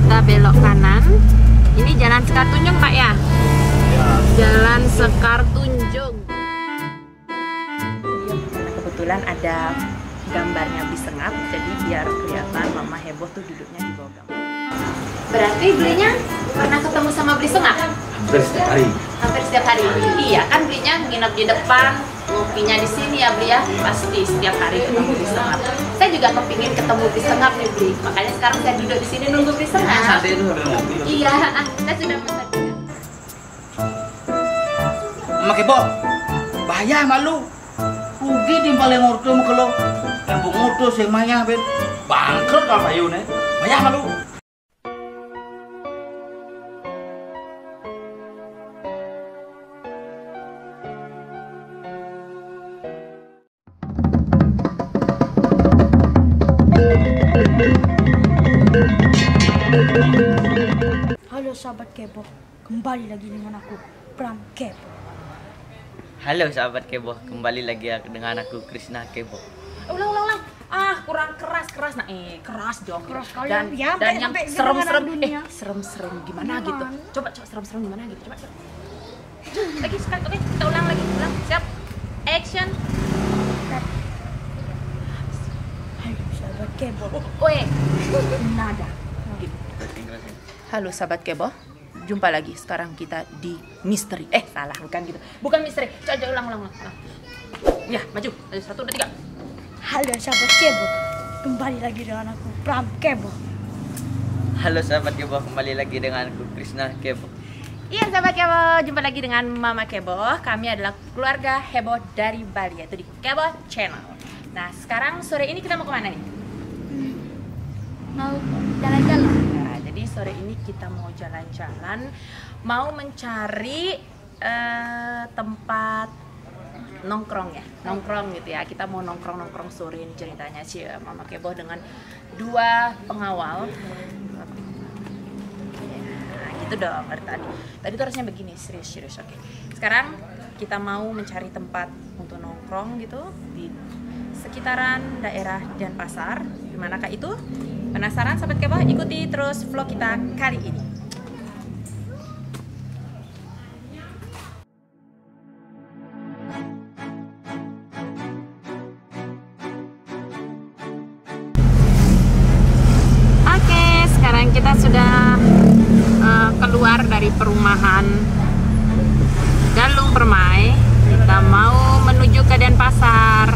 kita belok kanan. Ini Jalan Sekar Tunjung, Pak ya? Jalan Sekar Tunjung. Kebetulan ada gambarnya bis sengap, jadi biar kelihatan Mama Heboh tuh duduknya di bawah gambar. Berarti belinya pernah ketemu sama beli sengap? Hampir setiap hari. Hampir setiap hari. Iya kan, belinya nginep di depan, ngopinya di sini ya beli ya. Pasti setiap hari ketemu beli sengap. Saya juga kepingin ketemu beli sengap nih beli. Makanya sekarang saya duduk di sini nunggu beli sengap. Santai itu udah ngopi. Iya, saya sudah pesan. Mak Ibu, bahaya malu. Rugi di paling ngurtu kalau embung ngurtu sing maya ben bangkrut kalau bayune. Bahaya malu. Halo sahabat Kebo, kembali lagi dengan aku, Pram Kebo. Halo sahabat Kebo, kembali lagi dengan aku Krishna Kebo. Ulang. Ah, kurang keras. Nah, keras dong. Keras kali dan ya, yang sampai serem-serem. dunia. Serem-serem gimana gitu? Gimana? Coba serem-serem gimana gitu? Coba. Lagi sekali. Oke, kita ulang lagi. Siap. Action. Halo sahabat Kebo. Nada. Halo sahabat Kebo, jumpa lagi. Sekarang kita di misteri. Salah, bukan gitu. Bukan misteri. Coba ulang. Ya, maju. 1, 2, 3. Halo sahabat Kebo, kembali lagi dengan aku, Pram Kebo. Halo sahabat Kebo, kembali lagi dengan aku Krishna Kebo. Iya sahabat Kebo, jumpa lagi dengan Mama Kebo. Kami adalah keluarga heboh dari Bali, yaitu di Kebo Channel. Nah, sekarang sore ini kita mau kemana nih? Mau jalan-jalan? Nah, jadi sore ini kita mau jalan-jalan, mau mencari tempat nongkrong gitu ya. Kita mau nongkrong sore ini ceritanya sih Mama Kebo dengan 2 pengawal. Nah, gitu dong dari tadi. Tadi tuh harusnya begini, serius. Oke. Sekarang kita mau mencari tempat untuk nongkrong gitu di sekitaran daerah Denpasar. Dimanakah itu? Penasaran sahabat Kebo? Ikuti terus vlog kita kali ini. Oke, sekarang kita sudah keluar dari perumahan Galung Permai. Kita mau menuju ke Denpasar.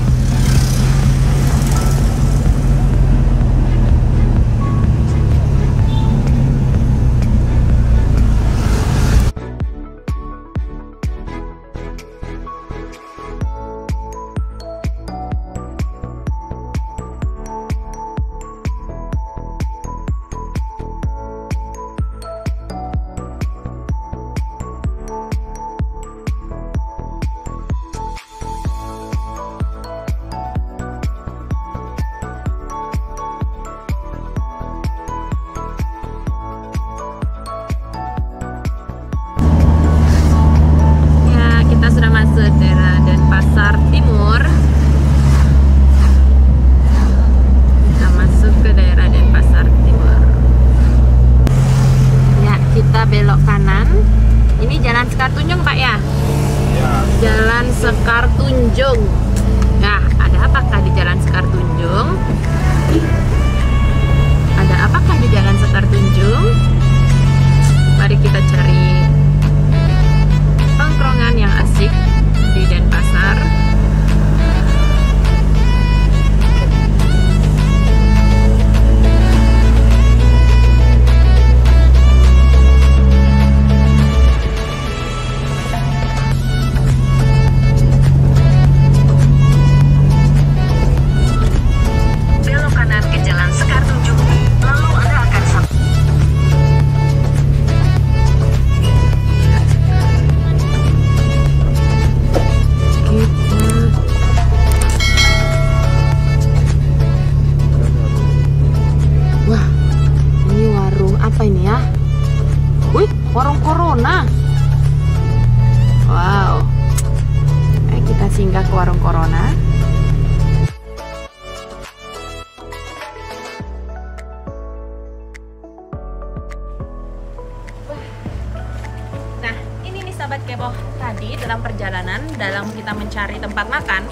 kita mencari tempat makan,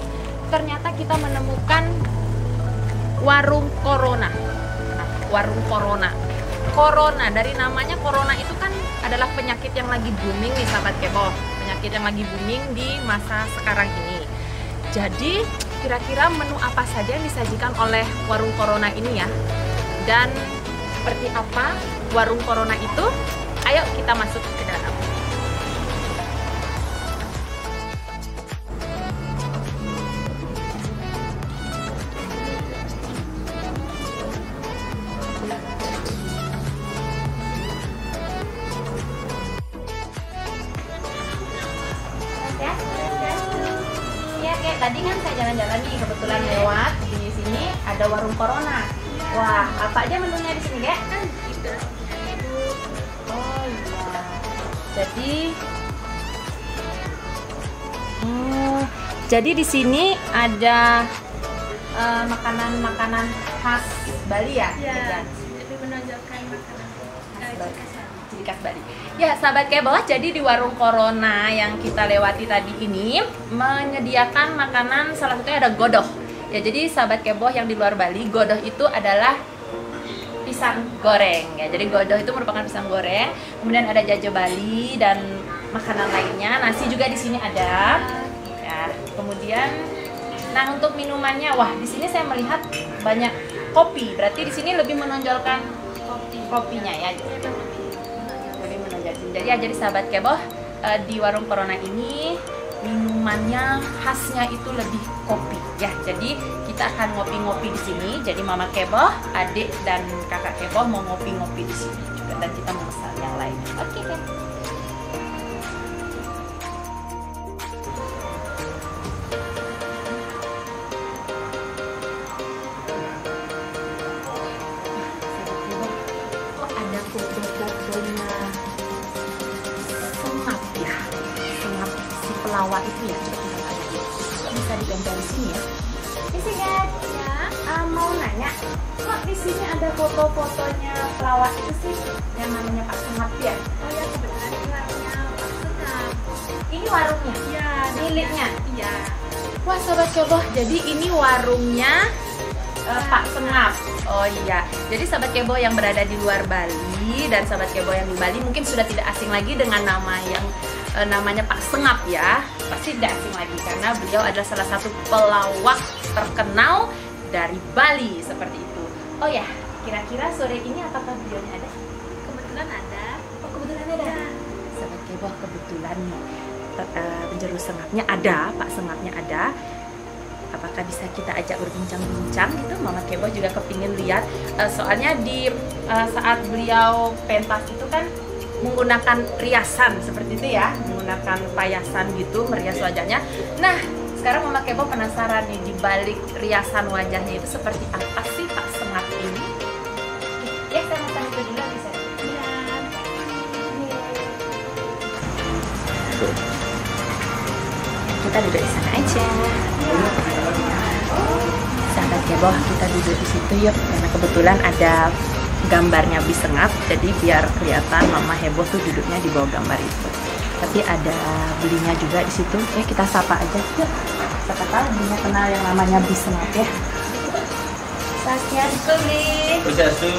ternyata kita menemukan warung Corona. Nah, warung Corona. Corona, dari namanya Corona itu kan adalah penyakit yang lagi booming nih sahabat Kebo. Penyakit yang lagi booming di masa sekarang ini. Jadi kira-kira menu apa saja yang disajikan oleh warung Corona ini ya? Dan seperti apa warung Corona itu? Ayo kita masuk ke dalam. Ya, kayak tadi kan saya jalan-jalan nih, kebetulan lewat di sini ada warung Corona. Wah, apa aja menunya di sini, Kak? Oh iya. Jadi di sini ada makanan-makanan khas Bali ya? Iya, lebih menonjolkan makanan Ciri khas Bali. Ya, sahabat Kebo, jadi di warung Corona yang kita lewati tadi ini menyediakan makanan, salah satunya ada godoh. Ya, jadi sahabat Kebo yang di luar Bali, godoh itu adalah pisang goreng ya. Jadi godoh itu merupakan pisang goreng. Kemudian ada jajo Bali dan makanan lainnya. Nasi juga di sini ada. Ya, kemudian nah untuk minumannya, wah di sini saya melihat banyak kopi. Berarti di sini lebih menonjolkan kopinya ya. Jadi sahabat Kebo, di warung Corona ini minumannya khasnya itu lebih kopi ya. Jadi kita akan ngopi-ngopi di sini. Jadi Mama Kebo, adik dan kakak Kebo mau ngopi-ngopi di sini juga, dan kita memesan yang lain. Oke kan? Oh, ada foto-fotonya Sengap ya, Sengap si pelawak itu ya. Coba kita lihat, bisa ditempel di sini ya. Di sini ya, mau nanya, kok di sini ada foto-fotonya pelawak itu sih, yang namanya Pak Sengap ya? Oh ya, kebetulan ini warungnya Pak Sengap. Ini warungnya? Iya, miliknya? Iya. Wah sobat Kebo, jadi ini warungnya Pak Sengap. Oh iya, jadi sahabat Kebo yang berada di luar Bali dan sahabat Kebo yang di Bali mungkin sudah tidak asing lagi dengan nama yang namanya Pak Sengap ya. Pasti tidak asing lagi karena beliau adalah salah satu pelawak terkenal dari Bali seperti itu. Oh ya, kira-kira sore ini apakah beliaunya ada? Kebetulan ada. Oh kebetulan ada. Sahabat Kebo, kebetulan nih penjuru Sengapnya ada, Pak Sengapnya ada. Apakah bisa kita ajak berbincang-bincang gitu? Mama Kebo juga kepingin lihat. Soalnya di saat beliau pentas itu kan menggunakan riasan seperti itu ya, menggunakan payasan gitu, merias wajahnya. Nah, sekarang Mama Kebo penasaran nih, di balik riasan wajahnya itu seperti apa sih Pak Sengap ini? Ya, saya makan itu dulu bisa. Iya. Kita duduk di sana aja. Sahabat Kebo, kita duduk di situ yuk, karena kebetulan ada gambarnya Bi Sengap, jadi biar kelihatan Mama heboh tuh duduknya di bawah gambar itu. Tapi ada belinya juga di situ. Kita sapa aja yuk. Siapa tahu belinya kenal yang namanya Bi Sengap ya. Saskia Bli. Bisa su.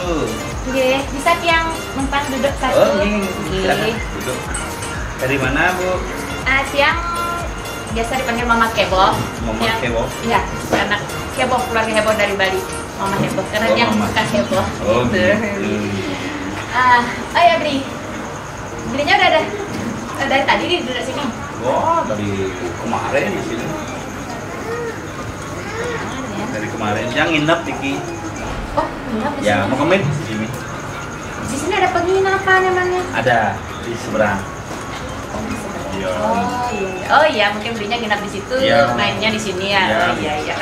Oke, bisa yang numpang duduk satu. Oh, ini. Silakan duduk. Dari mana, Bu? Siang biasa dipanggil Mama Kebo. Mama Kebo. Iya, anak heboh, keluarga heboh dari Bali. Mama heboh, karena Oh, dia Mama. suka heboh. Oh, gitu. Oh ya Bli, belinya udah ada dari tadi di duduk sini. Wah, dari kemarin di sini. Dari kemarin yang nginep Diki. Oh, nginep di Ya, sini. mau kemit di sini. Di sini ada penginapan namanya. Ada di seberang. Iya. Oh iya. Oh iya, mungkin belinya nginep di situ, Iya. mainnya di sini ya. Iya. Oh iya iya.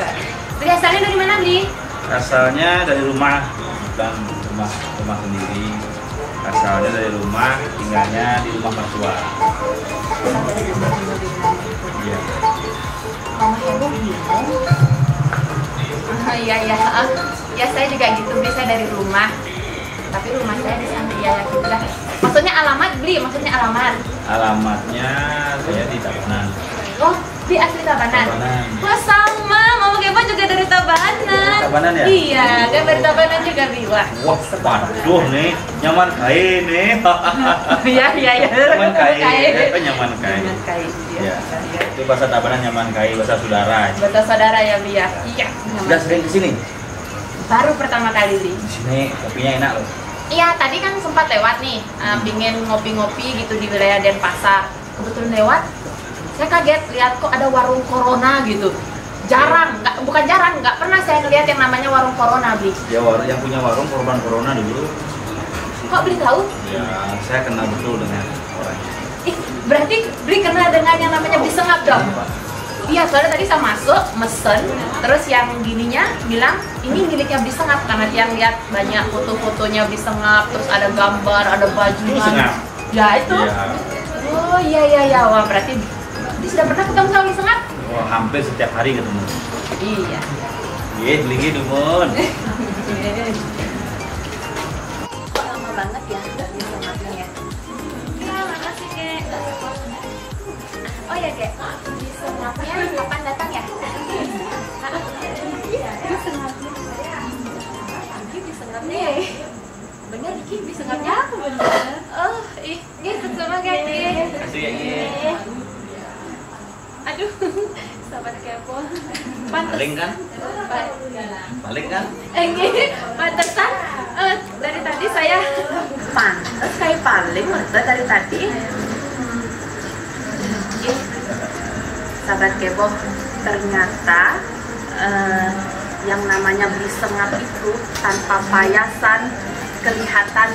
Beli asalnya dari mana Bli? Asalnya dari rumah, bukan rumah sendiri. Asalnya dari rumah, tinggalnya di rumah mertua. Iya. Mama heboh bingung. Oh iya iya. Ya saya juga gitu, Bli, saya dari rumah. Tapi rumah saya di sana ya gitu lah. Maksudnya alamat Bli, maksudnya alamat. Alamatnya saya di Tabanan. Oh, Bli asli Tabanan. Tabanan. Wah sama, Mama Kebo juga dari Tabanan. Tabanan ya? Iya, kan dari Tabanan juga Bli. Wah. Wah, waduh nih, nyaman kain nih. Iya. Nyaman kain, nyaman kain. Nyaman kain. Ya. Itu bahasa Tabanan nyaman kain, bahasa saudara. Bahasa saudara ya Bli ya. Iya. Udah sering kesini? Baru pertama kali Bli. Di sini kopinya enak loh. Iya, tadi kan sempat lewat nih, pingin ngopi-ngopi gitu di wilayah Denpasar. Kebetulan lewat, saya kaget lihat kok ada warung Corona gitu. Jarang, bukan jarang, nggak pernah saya ngeliat yang namanya warung Corona, Bli. Ya, yang punya warung korban corona dulu. Kok Bli tahu? Ya, saya kenal betul dengan orangnya. Ih, berarti Bli kenal dengan yang namanya Bli Sengap dong? Iya, soalnya tadi saya masuk, mesen, terus yang gininya bilang ini miliknya Bli Sengap karena dia lihat banyak foto-fotonya Bli Sengap, terus ada gambar, ada bajunya. Bli Sengap? Ya itu. Ya. Oh iya, wah berarti Bli sudah pernah ketemu sama Bli Sengap? Oh, hampir setiap hari ketemu. Iya. Iya, beli gitu, Mun. Kok lama banget ya Bli Sengapnya ya? Ya, makasih Kek. Oh ya Kek, Bli Sengapnya kapan datang ya? Bli Sengapnya ya? Bener Diki, Bli Sengapnya? Oh, gitu sama Kek. Kasih ya, iya. Aduh, sahabat kepo. Paling kan? Paling kan? Pantesan dari tadi saya pantes kayak paling dari tadi. Sahabat kepo, ternyata yang namanya Bli Sengap itu tanpa payasan kelihatan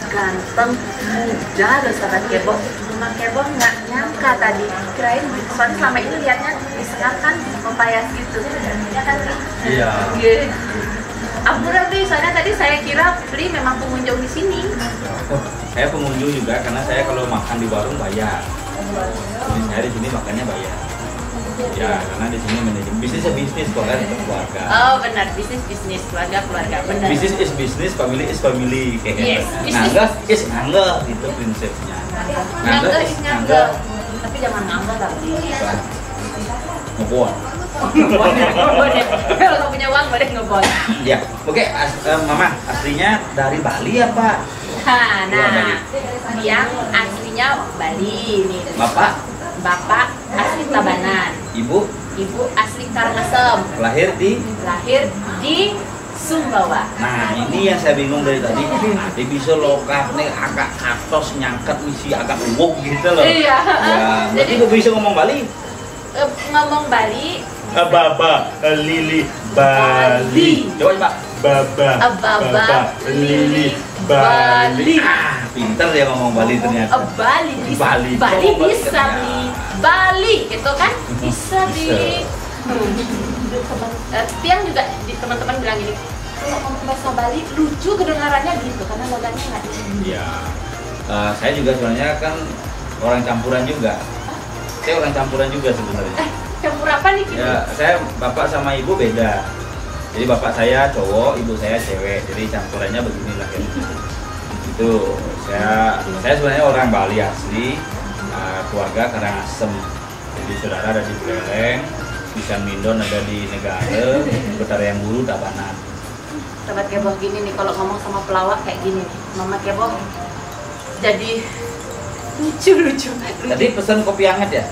ganteng, muda loh sahabat Kebo. Mama Kebo nggak nyangka tadi, kirain soalnya selama ini liatnya Bli Sengap kan mempayas gitu, ya kan Bli? Iya. Ampun Bli, soalnya tadi saya kira Bli memang pengunjung di sini. Oh, saya pengunjung juga karena saya kalau makan di warung bayar. Jadi saya di sini makannya bayar. Ya, karena di sini manajemen bisnis keluarga. Oh benar, bisnis keluarga benar. Bisnis is bisnis, family is family. Yes, Ngangga is ngangga, itu prinsipnya. Ngangga is ngangga, tapi jangan ngangga tapi. Ngebon. Kalau punya uang boleh ngebon. Ya, oke. Mama aslinya dari Bali apa? Nah, yang aslinya Bali nih. Bapak asli Tabanan. Ibu asli Karangasem. lahir di Sumbawa. Nah, ini yang saya bingung dari tadi. Dia bisa lokap nih agak katos nyangket misi agak uwuk gitu loh. Iya. Ya, jadi ibu bisa ngomong Bali? Ngomong Bali. Baba Lili Bali. Coba Baba Lili Bali. Pinter ya ngomong Bali ternyata. Bali bisa Bli. Bali itu kan bisa di. Tiang juga di teman-teman bilang gini, kalau ngomong bahasa Bali lucu kedengarannya gitu karena logatnya nggak di sini. Iya. Saya juga sebenarnya kan orang campuran juga. Saya orang campuran juga sebenarnya. Campur apa nih gitu? Ya, saya bapak sama ibu beda. Jadi bapak saya cowok, ibu saya cewek. Jadi campurannya beginilah ya. Itu saya sebenarnya orang Bali asli, keluarga Karangasem. Jadi saudara ada di Buleleng, di San Mindon ada di Negara, Betariang Buru Tabanan. Sahabat Kebo gini nih, kalau ngomong sama pelawak kayak gini nih, Mama Kebo jadi lucu. Tadi pesan kopi hangat ya?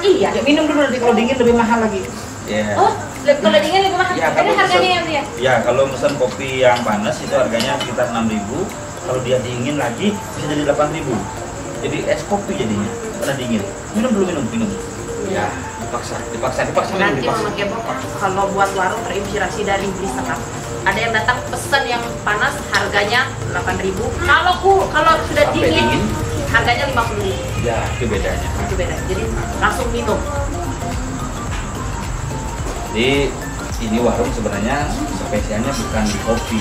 Iya. Ya minum dulu nanti kalau dingin lebih mahal lagi. Ya. Oh, kalau dingin lebih mahal. Ya, Ini harganya ya Bli ya? Ya, kalau pesan kopi yang panas itu harganya sekitar 6.000. Kalau dia dingin lagi bisa jadi 8.000. Jadi es kopi jadinya karena dingin. Minum dulu minum. Ya, dipaksa. Nanti Mama Kebo kalau buat warung terinspirasi dari Bli Sengap. Ada yang datang pesan yang panas harganya 8.000. Kalau sudah dingin harganya 50.000. Ya, itu bedanya. Itu beda. Jadi langsung minum. Jadi ini warung sebenarnya spesialnya bukan di kopi.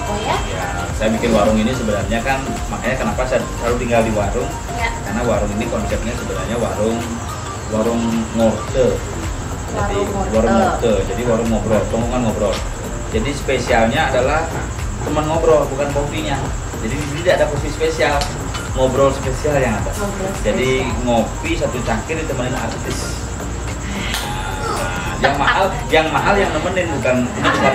Oh ya? Ya, saya bikin warung ini sebenarnya kan makanya kenapa saya selalu tinggal di warung. Ya. Karena warung ini konsepnya sebenarnya warung ngorte. Jadi warung ngorte. Jadi warung ngobrol, tongkongan ngobrol. Jadi spesialnya adalah teman ngobrol, bukan kopinya. Jadi di sini tidak ada kopi spesial, ngobrol spesial yang ada. Jadi ngopi satu cangkir ditemenin artis. yang mahal yang nemenin, bukan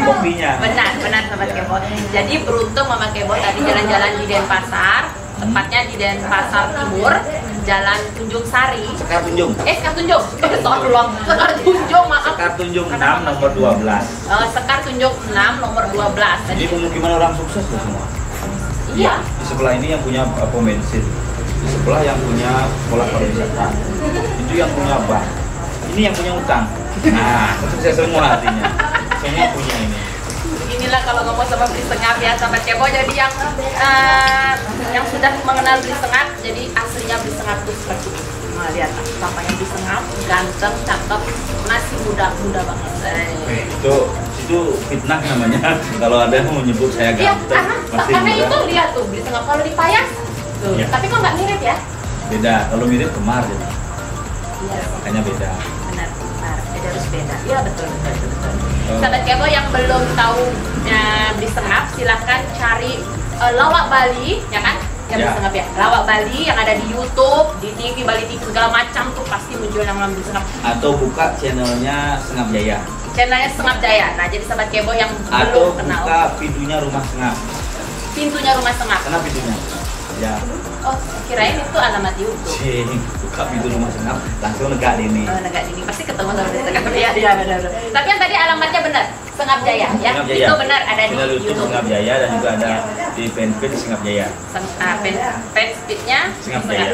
kopinya. Benar Sobat Kebo. Jadi beruntung Mama Kebo tadi jalan-jalan di Denpasar, tepatnya di Denpasar Timur, Jalan Tunjung Sari. Sekar Tunjung. Sekar Tunjung. Sekar Tunjung, maaf. Sekar Tunjung 6 nomor 12. Sekar Tunjung 6 nomor 12. Jadi pemukiman orang sukses tuh semua. Iya. Di sebelah ini yang punya pom bensin, di sebelah yang punya sekolah pariwisata, itu yang punya bank, ini yang punya utang. Nah, sukses semua artinya. Semuanya punya ini. Inilah kalau ngomong sama Beli Sengap ya Sobat Kebo. Jadi yang sudah mengenal Beli Sengap, jadi aslinya Beli Sengap itu seperti itu. Nah, lihat bapaknya Beli Sengap, ganteng, cakep, masih muda banget. Itu fitnah namanya. Kalau ada yang menyebut saya Iya, ganteng, karena itu lihat tuh Beli Sengap kalau dipayas tuh. Ya. Tapi kok nggak mirip ya? Beda. Kalau mirip kemar jadi. Iya, Makanya beda. benar. Jadi harus beda. Iya betul. Sahabat Kebo yang belum tahu Beli Sengap, silahkan cari Lawak Bali, ya kan? Beli Sengap ya. Lawak Bali yang ada di YouTube, di TV, Bali TV segala macam tuh pasti muncul nama Beli Sengap. Atau buka channelnya Sengap Jaya. Channelnya Sengap Jaya. Nah, jadi sahabat Kebo yang Atau belum kenal. buka pintunya Rumah Sengap. Pintunya Rumah Sengap. Karena pintunya. Ya. Oh, kirain itu alamat YouTube. Buka pintu Rumah Sengap, langsung negak ini. Oh, negak ini pasti ketemu sama Beli Sengap. Iya benar. Tapi yang tadi alamatnya benar, Sengap Jaya ya. Sengap Jaya. Itu benar ada di Channel YouTube Sengap Jaya dan juga ada di fanpage Sengap Jaya. Fanpage-nya Sengap Jaya.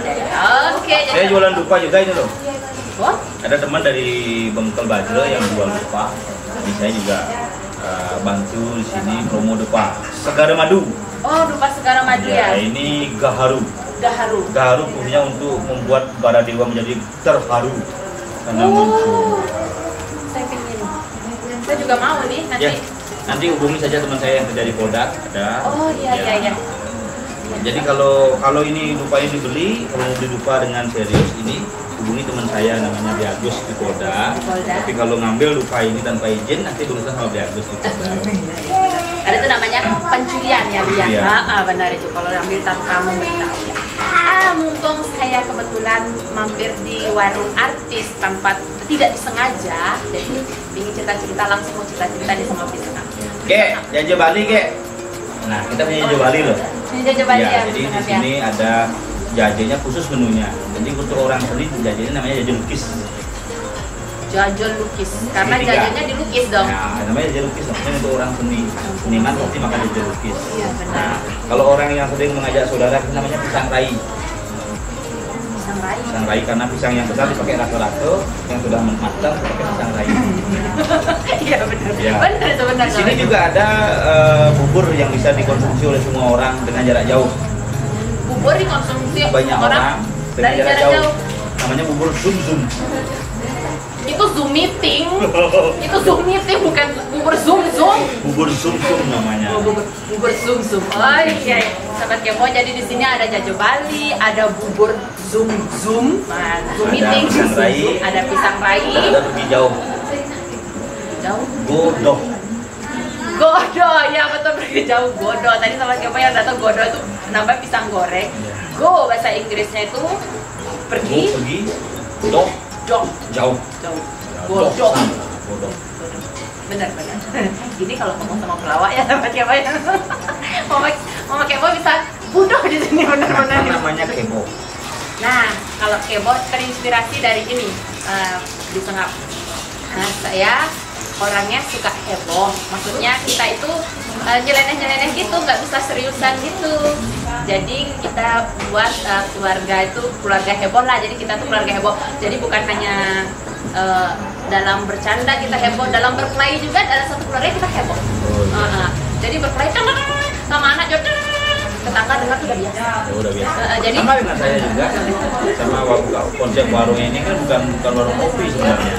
Oke, Saya jualan dupa juga ini loh. Oh, Ada teman dari Bengkel Bajro yang jual dupa. Jadi saya juga bantu di sini promo dupa. Segara Madu. oh dupa Segara Madu ya. Ini Gaharu. Gaharu. Gaharu fungsinya untuk membuat Baradewa menjadi terharu karena muncul. Saya pingin. Saya juga mau nih nanti. Ya, nanti hubungi saja teman saya yang kerja di Polda. Ada. Oh iya. Jadi kalau ini dupa ini dibeli, kalau mau beli dupa dengan serius ini hubungi teman saya namanya Biagus di Polda. Tapi kalau ngambil dupa ini tanpa izin nanti berurusan sama Biagus di Polda. Ada itu namanya pencurian ya Bia. Iya. Benar itu kalau ambil tanpa memberitahu ya. Mumpung saya kebetulan mampir di warung artis tanpa tidak disengaja, jadi ingin cerita-cerita langsung mau cerita-cerita di sama Beli Sengap. Kek, Jaja Bali kek. Nah, kita punya Jaja Bali loh. Ini Jaja Bali ya. Jadi di sini ada jajanya khusus menunya. Jadi untuk orang seni jajanya namanya jajan lukis. Jajan lukis, karena Segitiga. jajannya dilukis dong. Nah, namanya jajan lukis maksudnya untuk orang seniman pasti makan jajan lukis. Iya benar. Nah, kalau orang yang sering mengajak saudara itu namanya pisang rai. Pisang rai. Pisang rai karena pisang yang besar dipakai rata-rata, yang sudah matang pakai pisang rai. Iya benar. Ya. Benar itu benar. Di sini juga ada bubur yang bisa dikonsumsi oleh semua orang dengan jarak jauh. Bubur dikonsumsi Banyak orang dengan dari jarak jarak jauh. jauh. Namanya bubur zum-zum. Itu Zoom meeting. Itu Zoom meeting bukan bubur Zoom. Bubur zum-zum namanya. Bubur Zoom. Oh iya. Sahabat Kebo, jadi di sini ada Jaja Bali, ada bubur Zoom. Nah, Zoom Ada meeting. pisang rai. Ada pisang rai. Ada pergi jauh. Jauh. Godok. Godo, ya betul pergi jauh godo. Tadi sama Kebo yang datang godo itu namanya pisang goreng. Go bahasa Inggrisnya itu pergi. Pergi. Dok. Dok. Jauh. Jauh. Godok. Godok. Benar. Ini kalau ngomong sama pelawak ya sama Kebo ya. Mama Kebo bisa bodoh di sini benar-benar. Namanya Kebo. Nah, kalau Kebo terinspirasi dari ini di Sengap. Nah, saya orangnya suka heboh. Maksudnya kita itu nyeleneh-nyeleneh gitu, nggak bisa seriusan gitu. Jadi kita buat keluarga heboh lah. Jadi kita tuh keluarga heboh. Jadi bukan hanya dalam bercanda kita heboh, dalam berkelahi juga dalam satu keluarga kita heboh. Jadi berkelahi sama anak jodoh, tetangga dengar tuh udah biasa. Ya udah biasa. Jadi Sama dengan saya juga. Sama konsep warungnya ini kan bukan warung kopi sebenarnya.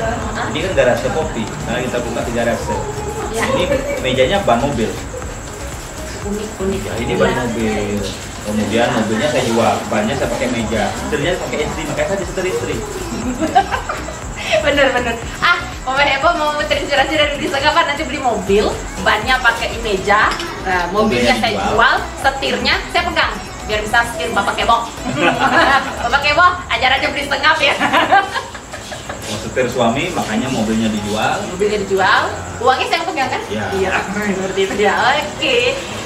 Ini kan garasi kopi. Karena kita buka di garasi. Ya. Ini mejanya ban mobil. unik. Ya, ini ban mobil. Kemudian mobilnya saya jual, bannya saya pakai meja. Setirnya pakai istri, makanya saya setir istri. Bener. Mama heboh mau terinspirasi dari Beli Sengap, nanti beli mobil, bannya pakai meja, mobilnya saya jual, setirnya saya pegang, biar bisa setir Bapak Kebo. Bapak Kebo, ajar aja Beli Sengap ya. Maksud supir suami, makanya mobilnya dijual. Mobilnya dijual, uangnya saya yang pegang kan? Iya. Iya, seperti itu ya. Oke.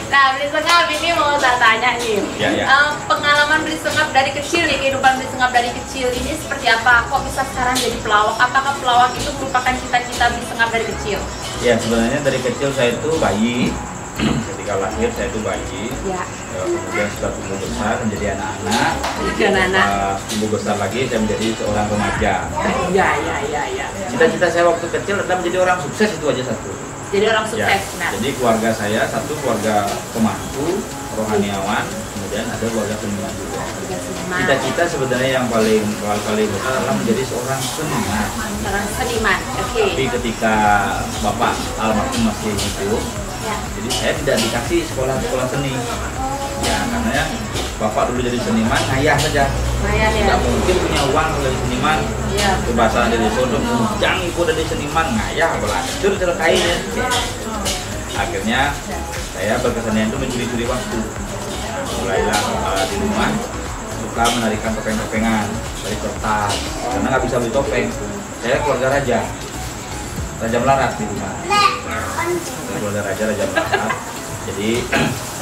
Nah, beli sengap ini mau saya tanya nih. Iya, iya. Pengalaman beli sengap dari kecil nih, kehidupan beli sengap dari kecil ini seperti apa? Kok bisa sekarang jadi pelawak? Apakah pelawak itu merupakan cita-cita beli sengap dari kecil? Ya, sebenarnya dari kecil saya itu bayi. Ketika lahir saya itu bayi. Ya. Kemudian setelah tumbuh besar menjadi anak-anak. Jadi anak-anak. Tumbuh besar lagi saya menjadi seorang remaja. Ya. Cita-cita saya waktu kecil adalah menjadi orang sukses, itu aja satu. Jadi orang sukses. Ya, Nah. jadi keluarga saya satu keluarga pemangku, rohaniawan, kemudian ada keluarga seniman juga. Cita-cita sebenarnya yang paling besar adalah menjadi seorang seniman. Seorang seniman. Oke. Tapi ketika bapak almarhum masih hidup, Ya. jadi saya tidak dikasih sekolah seni. Ya, karena bapak dulu jadi seniman, ngayah saja. Saya ya. Tidak mungkin punya uang kalau jadi seniman. Iya. Itu bahasa dari Sodom, jangan ikut dari seniman, ngayah belajar terkait ya. Akhirnya saya berkesenian itu mencuri-curi waktu. Nah, mulailah di rumah suka menarikan topeng-topengan dari kertas, karena nggak bisa beli topeng. Saya keluarga raja melarat di rumah. Keluarga raja melarat. Jadi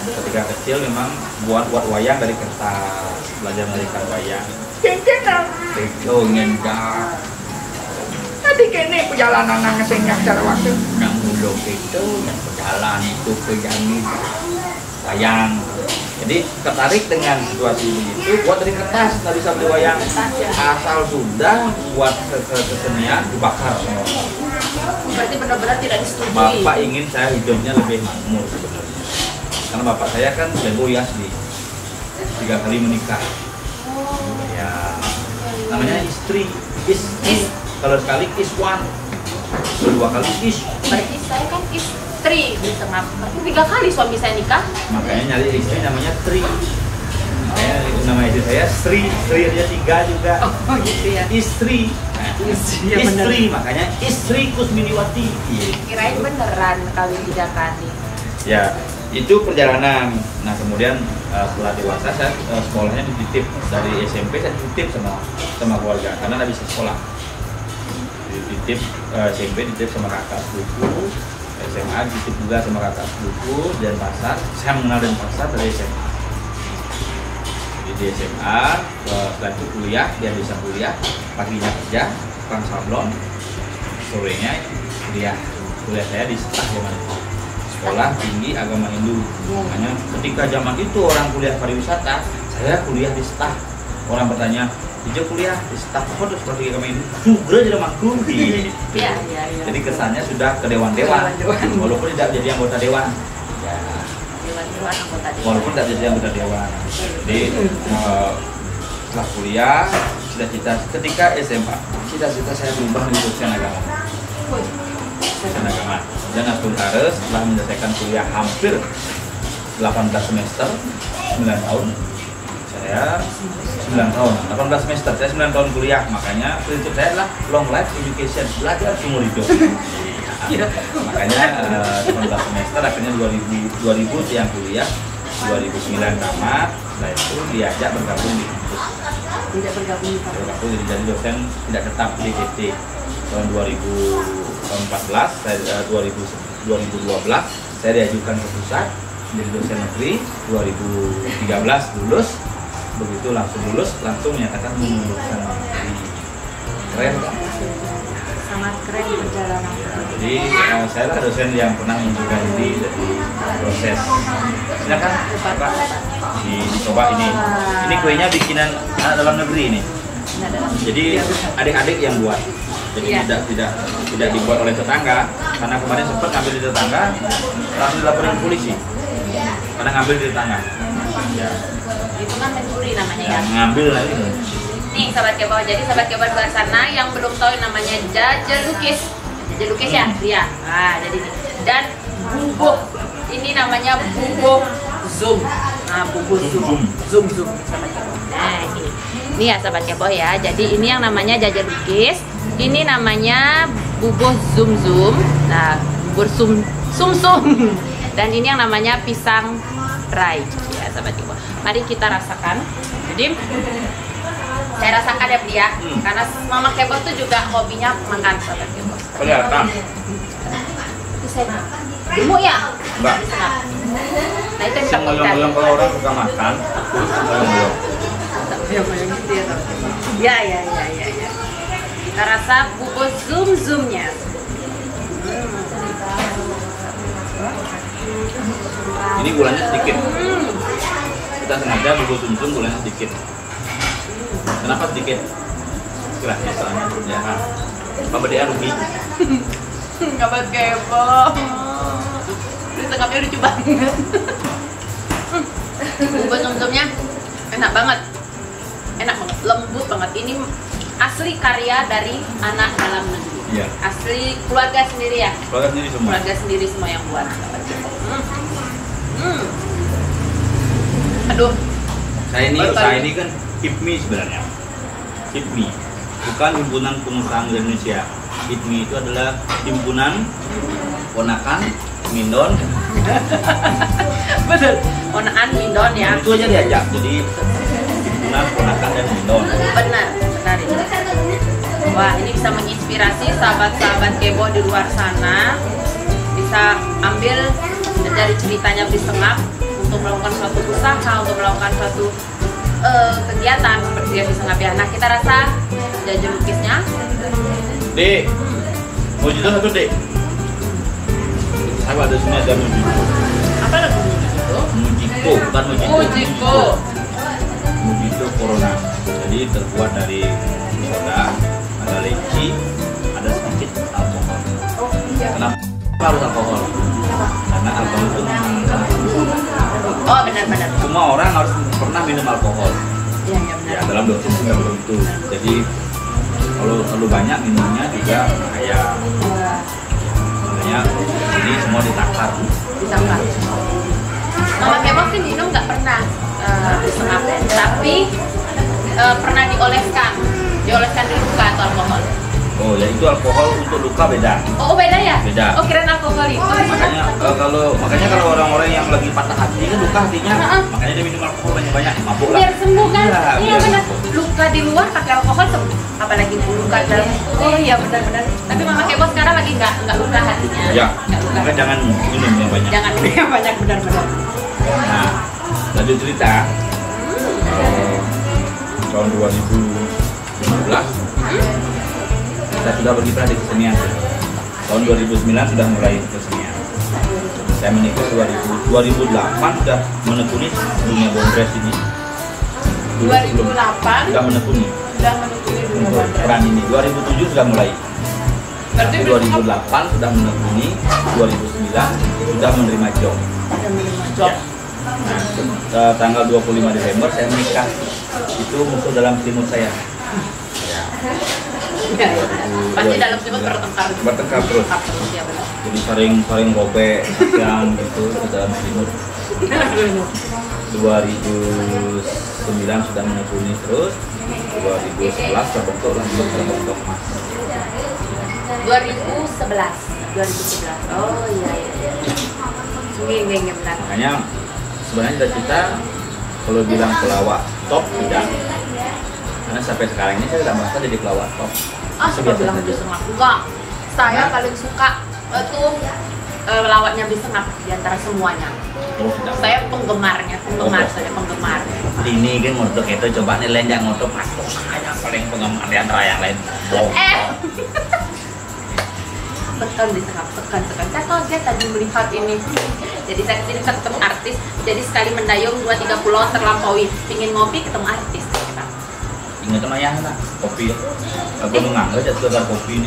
ketika kecil memang buat wayang dari kertas, belajar menarikan wayang. Itu ngendang. Tadi kene perjalanan nang senyak cara waktu nang muluk itu yang berjalan itu ke yang wayang. Jadi tertarik dengan situasi begitu, buat dari kertas, nggak bisa beli wayang. Asal sudah buat kesenian dibakar semua. Berarti benar-benar tidak disetujui. Bapak ingin saya hidupnya lebih makmur sebenarnya. Karena bapak saya kan playboy asli, 3 kali menikah. Ya, namanya istri, is. Kalau sekali is one, kedua kali is. Berarti saya kan istri beli sengap. Berarti 3 kali suami saya nikah. Makanya nyari istri namanya Tri. Makanya nama istri saya Sri, Sri-nya 3 juga. Oh gitu ya. Istri. Ya, Istri, makanya istri Kusminiwati. Kirain beneran kali 3 kali. Ya, itu perjalanan. Nah, kemudian setelah dewasa saya sekolahnya dititip dari SMP, saya dititip sama keluarga karena nggak bisa sekolah. Dititip SMP dititip sama kakak sepupu, SMA dititip juga sama kakak sepupu, dan pasar. Saya mengenal dan pasar dari SMA. Jadi di SMA setelah itu kuliah, dia bisa kuliah, paginya kerja, tukang sablon, sorenya kuliah saya di Setah zaman itu. Sekolah Tinggi Agama Hindu. Makanya ketika zaman itu orang kuliah pariwisata, saya kuliah di Setah. Orang bertanya, "Ijo kuliah di Setah apa tuh seperti Agama Hindu?" Juga jadi makhluk. Iya. Jadi kesannya sudah ke dewan-dewan, walaupun tidak jadi anggota dewan. Ya, Dewan-dewan anggota dewan. walaupun tidak jadi anggota dewan. Jadi setelah kuliah, cita-cita ketika SMA, cita-cita saya berubah menjadi dosen agama. Dosen agama. Dan langsung harus setelah menyelesaikan kuliah hampir 18 semester, 9 tahun. Saya 9 tahun, 18 semester, saya 9 tahun kuliah. Makanya prinsip saya adalah long life education, belajar seumur hidup. Makanya 18 semester, akhirnya 2000 yang kuliah, 2009 tamat. Setelah itu diajak bergabung di kampus. Tidak bergabung. Jadi dosen tidak tetap di DT. Tahun 2014, 2012 saya diajukan ke pusat menjadi dosen negeri. 2013 lulus, begitu langsung lulus langsung menyatakan mengundurkan diri. Keren kan? Sangat keren perjalanan. Jadi saya lah dosen yang pernah mengundurkan diri dari proses. Silakan Pak, dicoba ini. Ini kuenya bikinan anak dalam negeri ini. Jadi adik-adik yang buat. Jadi tidak dibuat oleh tetangga, karena kemarin sempat ngambil di tetangga, langsung dilaporin polisi. Karena ngambil di tetangga. Ya. Itu kan mencuri namanya ya. Ngambil lagi. Nih sahabat kebo, jadi sahabat kebo di luar sana yang belum tahu namanya Jajal Lukis ya, dia. Nah, jadi ini. Dan bubuk, ini namanya bubuk zoom. Nah, bubuk zoom sahabat kebo. Nah, ini ya sahabat kebo ya. Jadi ini yang namanya Jajal Lukis. Ini namanya bubuk zoom. Nah, bubur sum. Dan ini yang namanya pisang rai. Ya sahabat kebo. Mari kita rasakan. Jadi Saya rasakan ya Bli ya, karena Mama Kebo tuh juga hobinya makan sahabat Kebo. Kelihatan. Itu saya gemuk ya? Enggak. Nah itu yang Yang ngoyong-ngoyong kalau orang suka makan, aku ngoyong-ngoyong. Ya. Kita rasa bubur zoom-zoomnya. Ini gulanya sedikit. Kita sengaja bubur sumsum gulanya sedikit. Kenapa sedikit? Gratis soalnya. Ya. Pembedian rugi. Sahabat Kebo. Ini tengahnya lucu banget. Bubur zoom-zoomnya enak banget. Enak banget, lembut banget. Ini asli karya dari anak dalam negeri. Iya. Asli keluarga sendiri ya. Keluarga sendiri semua. Keluarga sendiri semua yang buat. Aduh. Saya ini kan HIPMI sebenarnya. HIPMI bukan Himpunan Pengusaha Indonesia. HIPMI itu adalah himpunan ponakan Mindon. Betul. Ponakan Mindon ya. Itu aja diajak. Jadi himpunan ponakan dan Mindon. Benar ini. Wah, ini bisa menginspirasi sahabat-sahabat Kebo di luar sana. Bisa ambil dari ceritanya Bli Sengap untuk melakukan suatu usaha, untuk melakukan suatu kegiatan seperti yang Bli Sengap ya. Nah, kita rasa jajan lukisnya. Dek, mojito satu dek. Saya ada sini ada mojito. Apa lagu itu? Mojito, bukan mojito. Mojito. Mojito Corona. Jadi terbuat dari soda, ada leci, ada sedikit alkohol. Kenapa harus alkohol? Karena alkohol itu menghilangkan flu. Oh, benar-benar. Semua orang harus pernah minum alkohol. Iya, benar. Ya, dalam dosis tertentu. Jadi kalau terlalu banyak minumnya juga bahaya. Makanya ini semua ditakar. Ditambah. Mama Kebo sih minum nggak pernah disengat, tapi pernah dioleskan di luka atau alkohol. Oh ya, itu alkohol untuk luka beda. Oh beda ya? Beda. Oh kirain alkohol itu. Makanya kalau orang-orang yang lagi patah hati kan luka hatinya, makanya dia minum alkohol banyak-banyak, mabuk lah. Biar sembuh kan? Iya biar benar. sembuh. Luka di luar pakai alkohol sembuh. Apalagi luka dalam. Oh iya benar-benar. Tapi Mama Kebo sekarang lagi nggak luka hatinya. Ya, Nggak luka. makanya jangan minum yang banyak. Jangan minum yang banyak benar-benar. Nah, lanjut cerita. Tahun 2015 kita sudah berkiprah di kesenian. Tahun 2009 sudah mulai kesenian. Saya menikah 2008 sudah menekuni dunia bondres ini. 2008 sudah menekuni dunia untuk peran ini. 2007 sudah mulai. Berarti Tapi 2008 sudah menekuni, 2009 sudah menerima job. job. Nah, tanggal 25 Desember saya menikah. Itu musuh dalam selimut saya. Ya. Pasti dalam selimut Bertengkar terus. Ya, benar. Jadi sering robek yang gitu ke dalam selimut. 2009 sudah menekuni terus. 2011 terbentuk mas. 2011. Oh iya. Iya benar. Makanya sebenarnya cita-cita kalau bilang pelawak top tidak. Karena sampai sekarang ini saya tidak merasa jadi pelawak top. Suka bilang Bli Sengap. Enggak. Saya paling suka itu lawaknya Bli Sengap di antara semuanya. Oh, tidak. Saya penggemar. Saya penggemar. Ini kan ngotok itu coba nih lain yang ngotok masuk saya paling penggemar di antara yang lain. Tekan Bli Sengap, tekan. Saya kaget tadi melihat ini. Jadi saya kesini ketemu artis. Jadi sekali mendayung 2-3 pulau terlampaui. Pingin ngopi ketemu artis. Ingat sama yang lah kopi. Aku nggak jatuh dari kopi ini.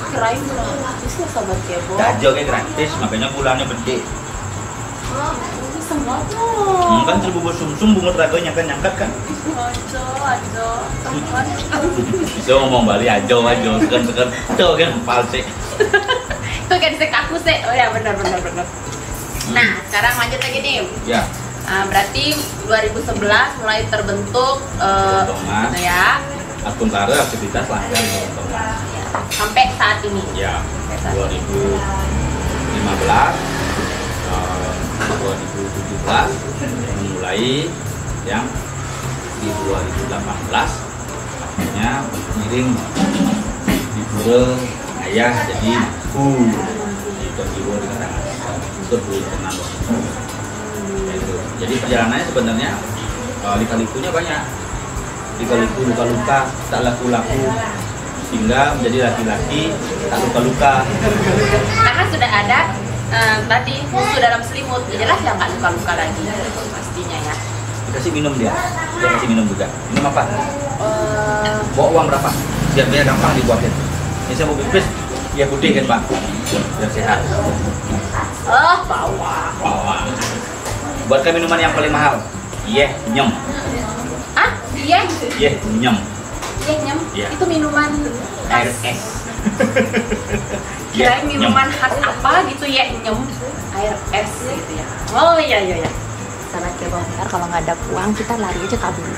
Kirain gratis ya sahabat Kebo. Dajo kayak gratis, makanya bulannya gede. Ini semua tuh. Kan terbubur sumsum bunga teraga nyangkat kan. Ajo. Bisa ngomong Bali ajo sekan tuh kan palsi. Itu kayak disek aku sih. Oh ya benar. Nah, sekarang lanjut lagi nih. Ya. Berarti 2011 mulai terbentuk Potongan. ya. Akun Tara aktivitas lancar potongan. Sampai saat ini. Ya. 2015 2017 memulai yang di 2018 Akhirnya miring di pura ayah jadi di Tonjiwo di Karangasem itu dulu tenang. Itu. Jadi perjalanannya sebenarnya lika-likunya banyak. Lika-liku, luka-luka, tak laku-laku, sehingga menjadi laki-laki tak luka-luka. Karena sudah ada tadi musuh dalam selimut, ya jelas ya nggak luka-luka lagi pastinya ya. Dikasih minum dia kasih minum juga. Minum apa? Bawa uang berapa? Biar gampang dibuatin. Ini saya mau pipis, ya putih kan Pak, biar sehat. Bawa. Buatkan minuman yang paling mahal. Nyem. Iya. Nyem. Nyem. Iya. Itu minuman Air khas. es. Kirain minuman khas apa gitu ya, nyem. Air es gitu ya. Oh iya. Sahabat Kebo, ntar kalau nggak ada uang kita lari aja kabur.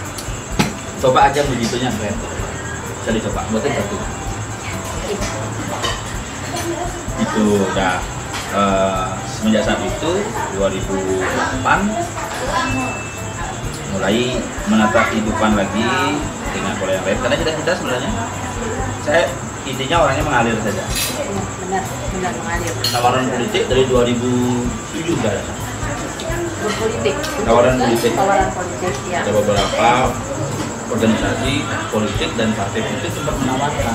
Coba aja begitunya keren. Bisa dicoba, buatin satu. Itu udah semenjak saat itu 2008 mulai menata kehidupan lagi dengan pola yang lain, karena kita sebenarnya saya intinya orangnya mengalir saja. Benar mengalir. Tawaran politik dari 2007 sudah ada. Berpolitik. Tawaran politik ya. ada beberapa organisasi politik dan partai politik sempat menawarkan,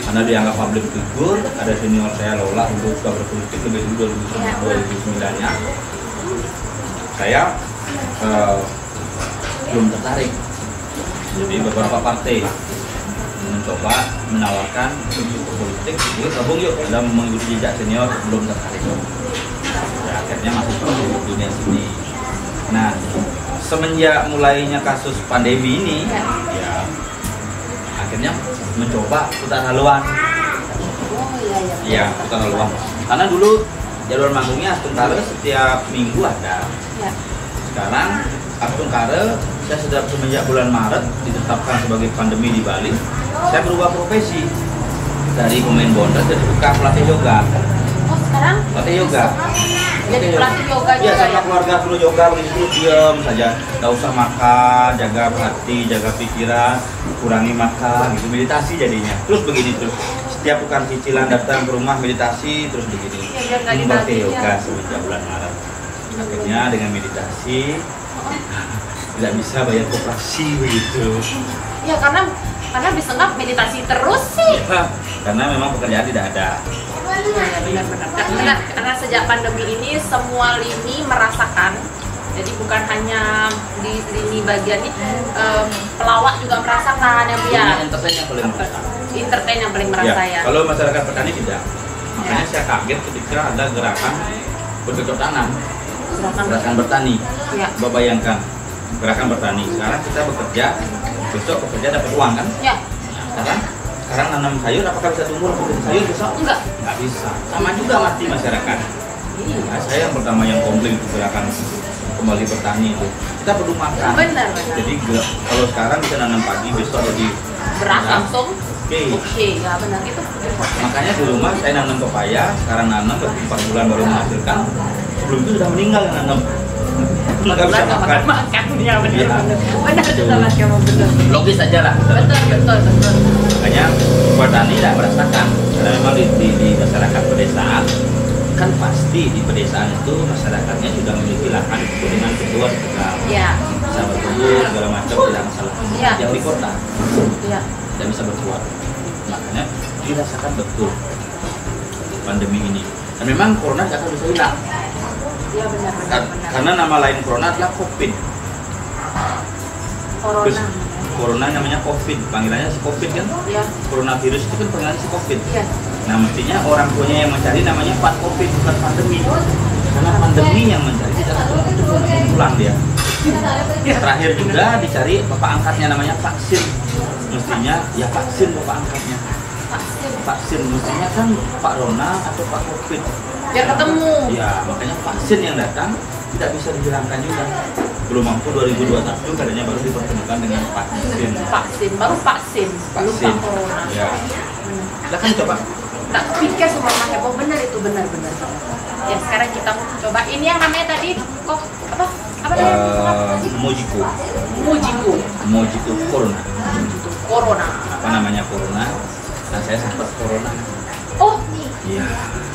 karena dianggap public figure. Ada senior saya Lola dulu sudah berpolitik lebih dulu 2009-nya. Saya belum tertarik. Jadi beberapa partai mencoba menawarkan untuk politik, yuk gabung yuk dalam mengikuti jejak senior, belum tertarik. Ya, akhirnya masuk ke dunia sini. Nah, semenjak mulainya kasus pandemi ini, ya akhirnya mencoba putar haluan. Iya, putar haluan. Karena dulu jalur manggungnya Astung Kare setiap minggu ada. Sekarang Astung Kare, saya sudah semenjak bulan Maret ditetapkan sebagai pandemi di Bali. Saya berubah profesi dari pemain bonda jadi buka pelatih yoga. Oh sekarang? Pelatih yoga. Jadi pelatih yoga juga ya? Sama ya? keluarga dulu yoga, begitu diam saja, nggak usah makan, jaga hati, jaga pikiran, kurangi makan, gitu, meditasi jadinya. Terus begini terus, setiap tukang cicilan datang ke rumah meditasi terus begini. Pelatih yoga sejak bulan Maret. Akhirnya dengan meditasi tidak bisa bayar koperasi begitu. Ya karena bisa nggak meditasi terus sih? Ya, karena memang pekerjaan tidak ada. Benar. Karena sejak pandemi ini semua lini merasakan. Jadi bukan hanya di lini bagian ini, pelawak juga merasakan ya Bu ya. Entertain yang paling merasakan. Entertain yang paling merasa ya. Kalau masyarakat petani tidak. Makanya saya kaget ketika ada gerakan bercocok tanam. Gerakan bertani. Ya. Coba bayangkan gerakan bertani. Sekarang kita bekerja, besok bekerja dapat uang kan? Ya. Nah, sekarang nanam sayur, apakah bisa tumbuh bikin sayur besok? Enggak bisa. Sama juga mati masyarakat. Nah, saya yang pertama yang komplain gerakan kembali bertani itu. Kita perlu makan. Benar. Jadi kalau sekarang bisa nanam pagi, besok jadi beras langsung. Oke, ya benar itu. Makanya di rumah saya nanam pepaya, sekarang nanam 4 bulan baru menghasilkan. Sebelum itu sudah meninggal yang nanam. Nggak bisa makan. Ya benar. Benar itu sama kamu benar. Logis aja lah. Betul. Makanya petani tidak merasakan, karena memang di masyarakat pedesaan kan pasti di pedesaan itu masyarakatnya sudah memiliki lahan itu dengan ketua sekitar. Iya. Bisa bertumbuh segala macam tidak masalah. Ya. Yang di kota Iya. tidak bisa berbuat. Makanya dirasakan betul pandemi ini. Dan memang corona tidak akan bisa hilang. Iya benar. Karena nama lain corona adalah COVID. Corona. Corona namanya COVID, panggilannya si COVID kan? Iya. Coronavirus itu kan panggilannya si COVID. Iya. Nah mestinya orang tuanya yang mencari namanya Pak COVID, bukan pandemi. Karena pandemi yang mencari tidak pulang dia. Terakhir juga dicari bapak angkatnya namanya vaksin. Mestinya ya vaksin bapak angkatnya. Vaksin mestinya kan Pak Rona atau Pak COVID. Biar ketemu. Ya makanya vaksin yang datang tidak bisa dihilangkan juga. Belum mampu 2027 katanya baru dipertemukan dengan vaksin. Baru vaksin. Vaksin. Ya. Silakan coba. Tak pikir semua heboh, benar itu benar. Ya sekarang kita coba ini yang namanya tadi kok apa namanya? Mojiku Mojiku Corona. corona. Apa namanya corona? Nah saya sempat corona. Oh, Iya.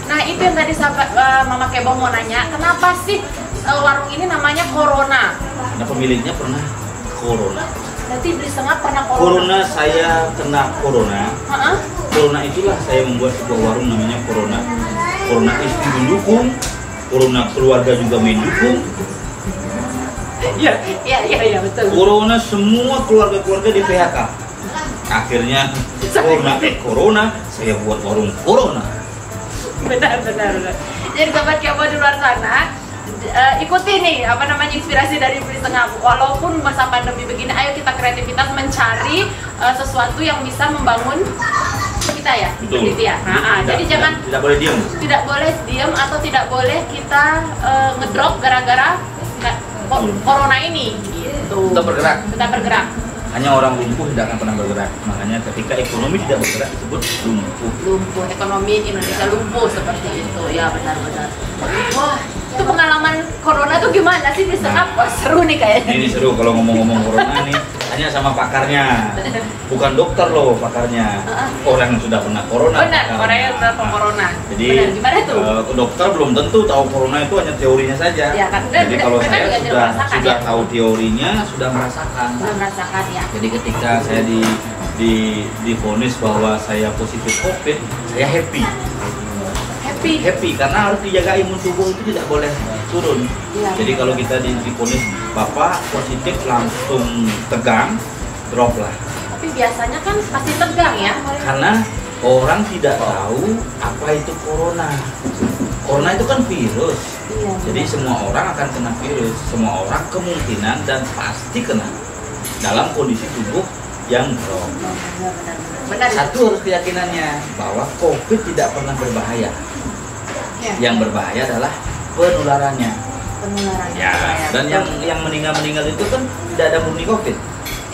nah itu yang tadi sahabat Mama Kebo mau nanya, kenapa sih warung ini namanya Corona? Karena pemiliknya pernah corona. Berarti Beli Setengah pernah corona? Corona saya kena corona. Heeh. Corona itulah saya membuat sebuah warung namanya Corona. Corona istri mendukung, Corona keluarga juga mendukung. Iya betul. Corona semua keluarga-keluarga di PHK. Akhirnya corona, saya buat warung Corona. Benar. Jadi sahabat Kebo di luar sana, ikuti nih apa namanya inspirasi dari Beli Setengah. Walaupun masa pandemi begini, ayo kita kreativitas mencari sesuatu yang bisa membangun kita ya. Betul. Gitu ya. Jadi jangan tidak boleh diam. tidak boleh diam atau tidak boleh kita ngedrop gara-gara corona ini gitu. Tetap bergerak. Tetap bergerak. Hanya orang lumpuh tidak akan pernah bergerak. Makanya ketika ekonomi tidak bergerak disebut lumpuh. Lumpuh, ekonomi Indonesia lumpuh seperti itu. Ya benar-benar. Wah, itu pengalaman corona tuh gimana sih? Bisa apa? Seru nih kayaknya. Ini seru kalau ngomong-ngomong corona nih. Hanya sama pakarnya. Bukan dokter loh pakarnya. Orang yang sudah pernah corona. Benar, pakarnya. orang yang sudah pernah corona. Jadi benar, gimana itu? Dokter belum tentu tahu corona itu hanya teorinya saja. Ya, kan. Jadi kalau Mereka saya juga sudah merasakan, sudah ya? tahu teorinya, sudah merasakan. Sudah merasakan ya. Jadi ketika saya divonis bahwa saya positif COVID, saya happy karena harus dijaga imun tubuh itu tidak boleh turun. Iya. Jadi kalau kita divonis Bapak positif langsung tegang, drop lah. Tapi biasanya kan pasti tegang ya. Karena orang tidak tahu apa itu corona. Corona itu kan virus. Iya. Jadi semua orang akan kena virus, semua orang kemungkinan dan pasti kena dalam kondisi tubuh yang drop. Benar. Satu harus keyakinannya bahwa COVID tidak pernah berbahaya. Ya. Yang berbahaya adalah penularannya. Penularan. Ya. Dan yang meninggal itu kan tidak ada murni COVID.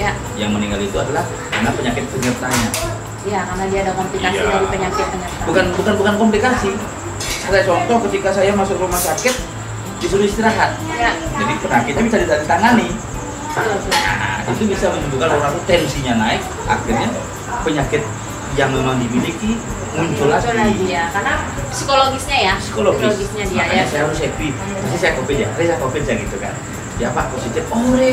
Ya. Yang meninggal itu adalah karena penyakit penyertanya. Ya, karena dia ada komplikasi Iya. dari penyakit penyerta. Bukan komplikasi. Saya contoh ketika saya masuk rumah sakit disuruh istirahat. Ya. Jadi penyakitnya bisa ditangani. Betul. Nah, itu bisa menimbulkan orang itu tensinya naik, akhirnya penyakit yang memang dimiliki muncul lagi. Ya, karena psikologisnya ya. Psikologisnya dia Makanya ya. saya harus happy. Pasti saya COVID ya, saya COVID ya gitu kan. Ya Pak positif, gitu saya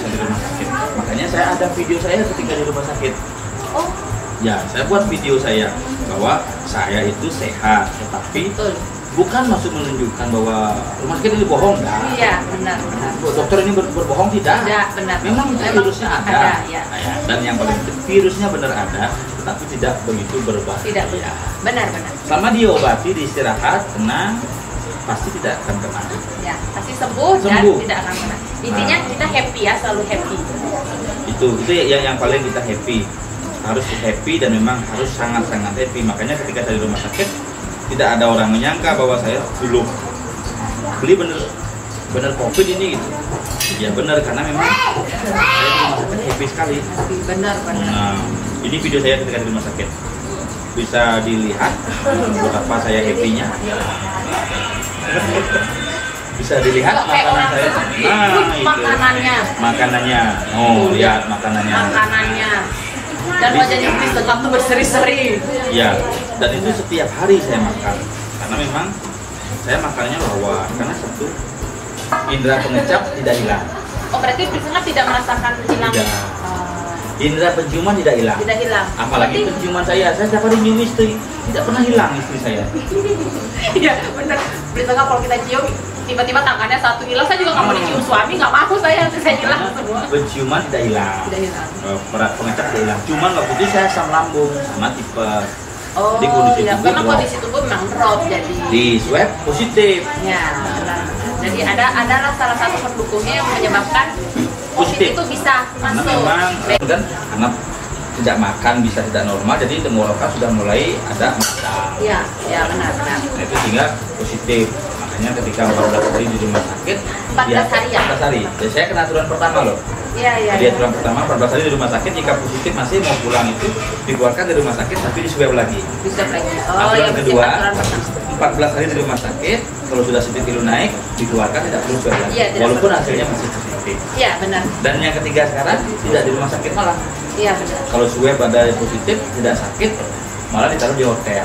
di rumah sakit. Makanya saya ada video saya ketika di rumah sakit. Oh, Ya, saya buat video saya bahwa saya itu sehat, tetapi betul. bukan maksud menunjukkan bahwa rumah sakit ini bohong, enggak. Iya, benar. Dokter ini berbohong tidak. Tidak, benar. Memang virusnya ada. ya. Nah, ya. Dan yang paling penting virusnya benar ada, tetapi tidak begitu berbahaya. Tidak benar. Selama diobati, diistirahat, tenang, pasti tidak akan kena. Ya, pasti sembuh dan Sembuh. tidak akan kena. Intinya kita happy ya, selalu happy. Itu yang paling kita happy. Harus happy dan memang harus sangat-sangat happy. Makanya ketika saya di rumah sakit, tidak ada orang menyangka bahwa saya belum beli bener COVID ini gitu. Ya benar karena memang saya di rumah sakit happy sekali. Benar. Nah, ini video saya ketika di rumah sakit. Bisa dilihat betapa saya happy-nya. Bisa dilihat Kayak makanan orang saya. seperti itu. makanannya. Oh, lihat makanannya. Dan wajahnya Beli Setengah tuh berseri-seri. Ya, dan itu setiap hari saya makan. Karena memang saya makannya lawan. Karena satu, indera pengecap tidak hilang. Oh, berarti Beli Setengah tidak merasakan hilang. Tidak. Indera penciuman tidak hilang. Tidak hilang. Apalagi penciuman saya setiap hari nyium istri, tidak pernah hilang istri saya. Iya, benar. Beli Setengah kalau kita cium tiba-tiba tangannya satu hilang, saya juga nggak mau dicium suami, nggak mau saya hilang semua. Penciuman tidak hilang. Tidak hilang. Pengecap tidak hilang. Cuman waktu itu saya asam lambung sama tipes. Oh, Di kondisi ya, tubuh karena drop. kondisi tubuh memang drop jadi. Di swab positif. Ya, benar. Jadi adalah salah satu pendukungnya yang menyebabkan COVID Positif. itu bisa Karena masuk. memang kan karena tidak makan bisa tidak normal, jadi tenggorokan sudah mulai ada masalah. Iya, benar. Nah, itu sehingga positif. Makanya ketika 14 hari di rumah sakit 14 hari ya? 14 hari. Jadi saya kena aturan pertama loh. Iya. Jadi aturan pertama 14 hari di rumah sakit, jika positif masih mau pulang itu dikeluarkan dari rumah sakit tapi di swab lagi. Bisa lagi. Oh, Aturan yang kedua, aturan pertama. 14 hari di rumah sakit, kalau sudah sedikit kilo naik dikeluarkan tidak perlu swab lagi. Iya, tidak Walaupun perlu. hasilnya masih positif. negatif. Iya benar. Dan yang ketiga sekarang tidak di rumah sakit malah. Iya benar. Kalau swab ada positif tidak sakit, malah ditaruh di hotel.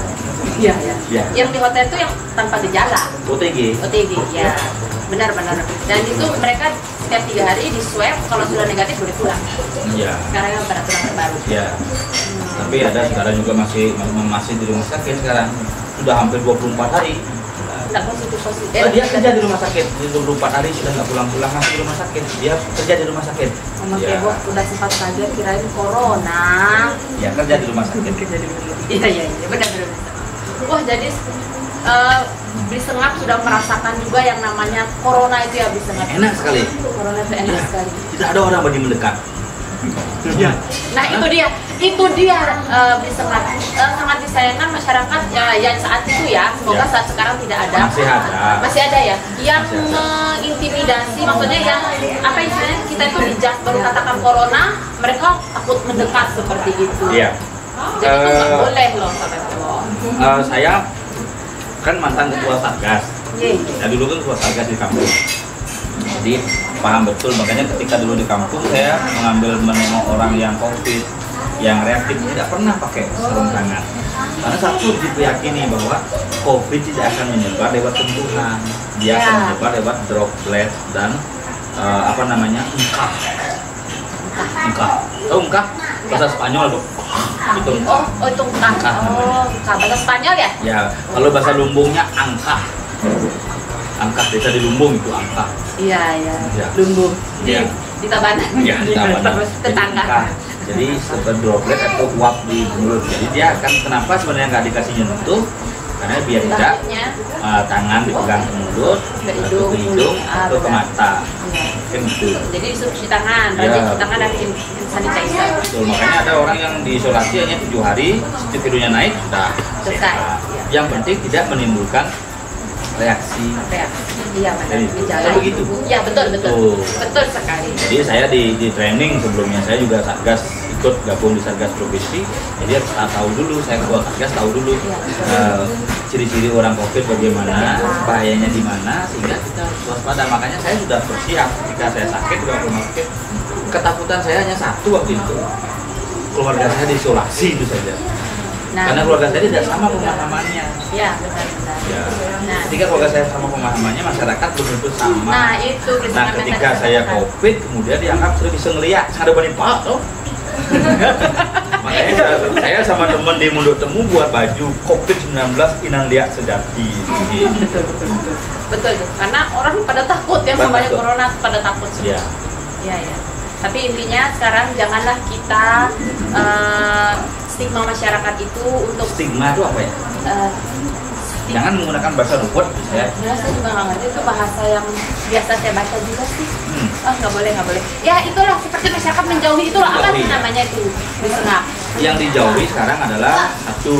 Iya iya. Ya. Yang di hotel itu yang tanpa gejala. OTG. OTG ya. Benar-benar. Dan itu mereka setiap 3 hari di swab, kalau sudah negatif boleh pulang. Iya. Sekarang yang peraturan terbaru. Ya. Tapi ada sekarang juga masih di rumah sakit sekarang. Sudah hampir 24 hari. Tidak positif. Dia kerja di rumah sakit, di 24 hari sudah nggak pulang-pulang, masih di rumah sakit. Dia kerja di rumah sakit. Mama Ya. Kebo udah sempat kaget kirain corona. Ya kerja di rumah sakit. Iya iya iya benar. Wah jadi Blisengap sudah merasakan juga yang namanya corona itu ya Blisengap. Enak sekali. Corona itu enak sekali. Tidak ada orang bagi mendekat. Ya. Nah itu dia Blisengap sangat disayangkan masyarakat ya yang saat itu ya. Semoga Ya. saat sekarang tidak ada. Masih ada. Ya. Yang Masih ada. mengintimidasi, maksudnya yang apa istilahnya kita itu dijak baru katakan corona, mereka takut mendekat seperti itu. Iya. Jadi itu nggak boleh loh sampai Allah. Saya kan mantan ketua Satgas. Iya. Ya dulu kan ketua Satgas di kampung. Jadi paham betul, makanya ketika dulu di kampung saya menengok orang yang COVID, yang reaktif tidak pernah pakai sarung tangan. Karena satu diyakini bahwa COVID tidak akan menyebar lewat sentuhan, dia akan menyebar lewat droplet dan engkah. Tahu engkah? Bahasa Spanyol tuh. Itu engkah. Oh itu engkah. Oh engkah bahasa Spanyol ya? Ya, kalau bahasa Lumbungnya angkah. Angkah desa di Lumbung itu angkah. Iya iya. Ya. Lumbung Ya. di Tabanan. Ya, di Tabanan. Tetangga. Jadi seperti droplet atau uap di mulut. Jadi dia akan kenapa sebenarnya nggak dikasih nyentuh? Karena biar tidak Takutnya tangan dipegang ke mulut, ke atau hidung, ke hidung, mulut, atau ke benar. mata. Iya. Kan gitu. Jadi disuruh cuci tangan, Ya. rajin cuci tangan dan hand sanitizer. Betul, makanya ada orang yang diisolasi hanya 7 hari, setiap videonya naik sudah Selesai. sehat. Yang penting tidak menimbulkan reaksi. Iya benar. Jadi, Gejala. begitu. Iya betul betul. Betul. Betul sekali. Jadi saya di training sebelumnya, saya juga Satgas, ikut gabung di Satgas Provinsi. Jadi saya tahu dulu, saya ketua Satgas tahu dulu ciri-ciri orang COVID bagaimana, bahayanya di mana, sehingga kita harus waspada. Makanya saya sudah bersiap ketika saya sakit di rumah sakit. Ketakutan saya hanya satu waktu itu, keluarga saya diisolasi itu saja. Karena keluarga saya tidak sama pemahamannya. Iya benar-benar. Ya. Nah. Ketika keluarga saya sama pemahamannya, masyarakat belum tentu sama. Nah itu Nah, ketika saya COVID, kemudian dianggap sudah bisa ngeliat, ada banyak pak tuh. Makanya saya sama temen di Mundo Temu buat baju COVID-19 Inang Liak Sejati. Betul tuh. Karena orang pada takut yang Pada namanya takut. corona pada takut semua. Ya. Iya ya. Tapi intinya sekarang janganlah kita stigma masyarakat itu untuk Stigma itu apa ya? Jangan menggunakan bahasa ruwet ya. Ya, saya juga nggak ngerti itu bahasa yang biasa saya baca juga sih. Nggak boleh. Ya itulah seperti masyarakat menjauhi itulah apa sih Menjauhi. namanya itu Blisengap. Yang dijauhi sekarang adalah satu,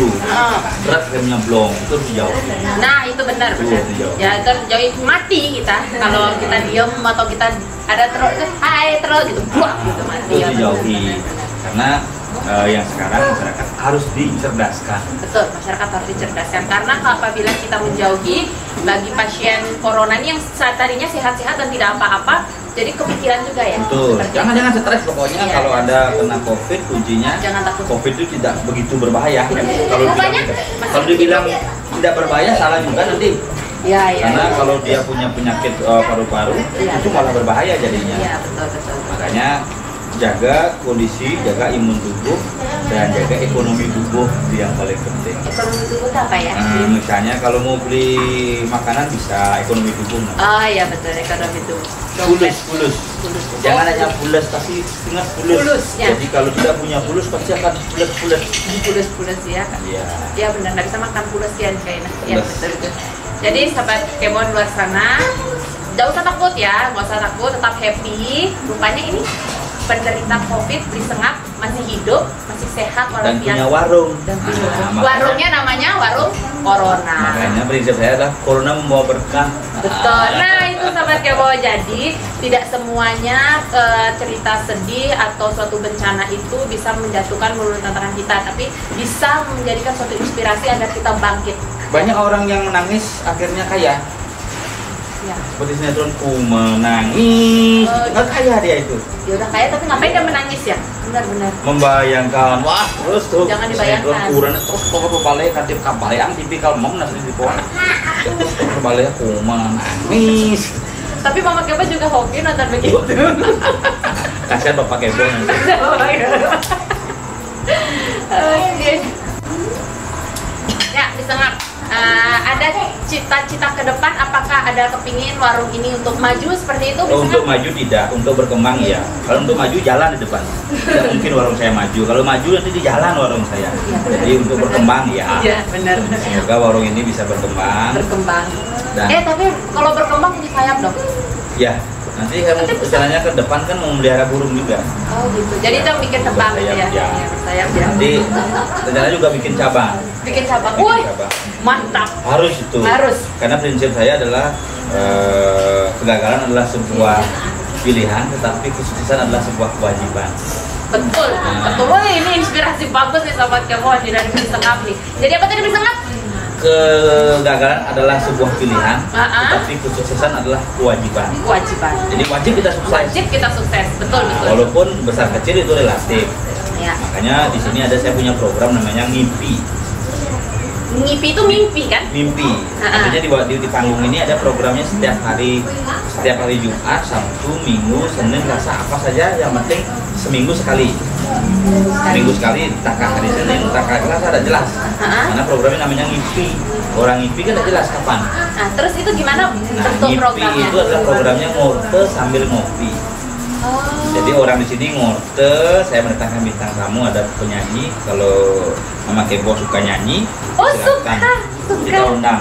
berat remnya blong, itu harus dijauhi. Nah itu benar. Dijauhi. Ya itu harus jauhi, mati kita kalau kita diem atau kita ada terus hai terus gitu buang gitu mati. Itu Ya, dijauhi. benar. Karena yang sekarang masyarakat harus dicerdaskan. Betul, masyarakat harus dicerdaskan karena apabila kita menjauhi bagi pasien corona ini yang tadinya sehat-sehat dan tidak apa-apa, jadi kepikiran juga ya. Betul. Seperti Jangan stres pokoknya. Iya. Kalau ada kena COVID, kuncinya Jangan takut. COVID itu tidak begitu berbahaya. Kalau Rupanya dibilang, masih kalau dibilang tidak berbahaya salah juga nanti. ya, Karena kalau dia punya penyakit paru-paru, Iya. itu malah berbahaya jadinya. Iya, betul. Makanya jaga kondisi, jaga imun tubuh, dan jaga ekonomi tubuh itu yang paling penting. Ekonomi tubuh itu apa ya? Misalnya kalau mau beli makanan bisa ekonomi tubuh. Oh iya betul, ekonomi tubuh. Pulus. Jangan hanya pulas, tapi ingat pulus. Pulus, ya. Jadi kalau tidak punya pulus pasti akan pulas. Pulus ya kan? Iya. Iya benar, nggak bisa makan pulus ya kayaknya. Iya Pulus. betul. Jadi sahabat Kebon luar sana, nggak usah takut ya, nggak usah takut, tetap happy. Rupanya ini penderita COVID Blisengap masih hidup, masih sehat Dan walafiat. punya warung. Dan punya Nah, warung. makanya- Warungnya namanya warung Corona. Makanya prinsip saya adalah corona membawa berkah. Betul. Nah itu sahabat Kebo, jadi tidak semuanya cerita sedih atau suatu bencana itu bisa menjatuhkan melulu tantangan kita, tapi bisa menjadikan suatu inspirasi agar kita bangkit. Banyak orang yang menangis akhirnya kaya. Ya. Seperti sinetron Ku Menangis. Nggak kaya dia itu. Ya udah kaya tapi ngapain dia menangis ya? Benar-benar. Membayangkan, wah terus tuh Jangan dibayangkan. sinetron kurang terus pokok kepalanya kan tip kabayang tipikal mom nasi di pohon. Kepalanya Ku Menangis. Tapi Mama Kebo juga hobi nonton begitu. Kasihan Bapak Kebo nanti. Oke. Ya, disengap. Ada cita-cita ke depan, apakah ada kepingin warung ini untuk maju seperti itu? Oh, untuk maju tidak, untuk berkembang ya. Kalau untuk maju jalan di depan. Tidak mungkin warung saya maju. Kalau maju nanti di jalan warung saya. Jadi untuk berkembang ya. Iya, benar. Semoga warung ini bisa berkembang. Berkembang. Dan- Tapi kalau berkembang punya sayap dong. Ya, nanti kamu rencananya ke depan kan mau melihara burung juga. Oh gitu. Jadi itu yang bikin terbang gitu ya. Ya. Sayap ya. Nanti rencananya juga bikin cabang. Bikin cabang. Bikin Woi, cabang. mantap. Harus itu. Harus. Karena prinsip saya adalah kegagalan adalah sebuah pilihan, tetapi kesuksesan adalah sebuah kewajiban. Betul, betul. Woi, ini inspirasi bagus nih Sobat Kebo dari Beli Sengap nih. Jadi apa tadi Beli Sengap? Kegagalan adalah sebuah pilihan, tetapi kesuksesan adalah kewajiban. Kewajiban. Jadi wajib kita sukses. Wajib kita sukses. Betul, betul. Walaupun besar kecil itu relatif. Ya. Makanya di sini saya punya program namanya Ngimpi. Ngipi itu mimpi kan? Mimpi. Artinya di panggung ini ada programnya setiap hari Jumat, Sabtu, Minggu, Senin, Selasa, apa saja yang penting seminggu sekali. Seminggu sekali, entahkah hari Senin, entahkah Selasa, ada jelas. Karena programnya namanya Ngimpi. Orang ngimpi kan ada jelas kapan. Nah, terus itu gimana bentuk Ngimpi programnya? itu adalah programnya ngorte sambil ngopi. Oh. Jadi orang di sini ngorte, saya mendatangkan bintang tamu, ada penyanyi. Kalau Mama Kebo suka nyanyi, Oh, silakan suka. kita undang.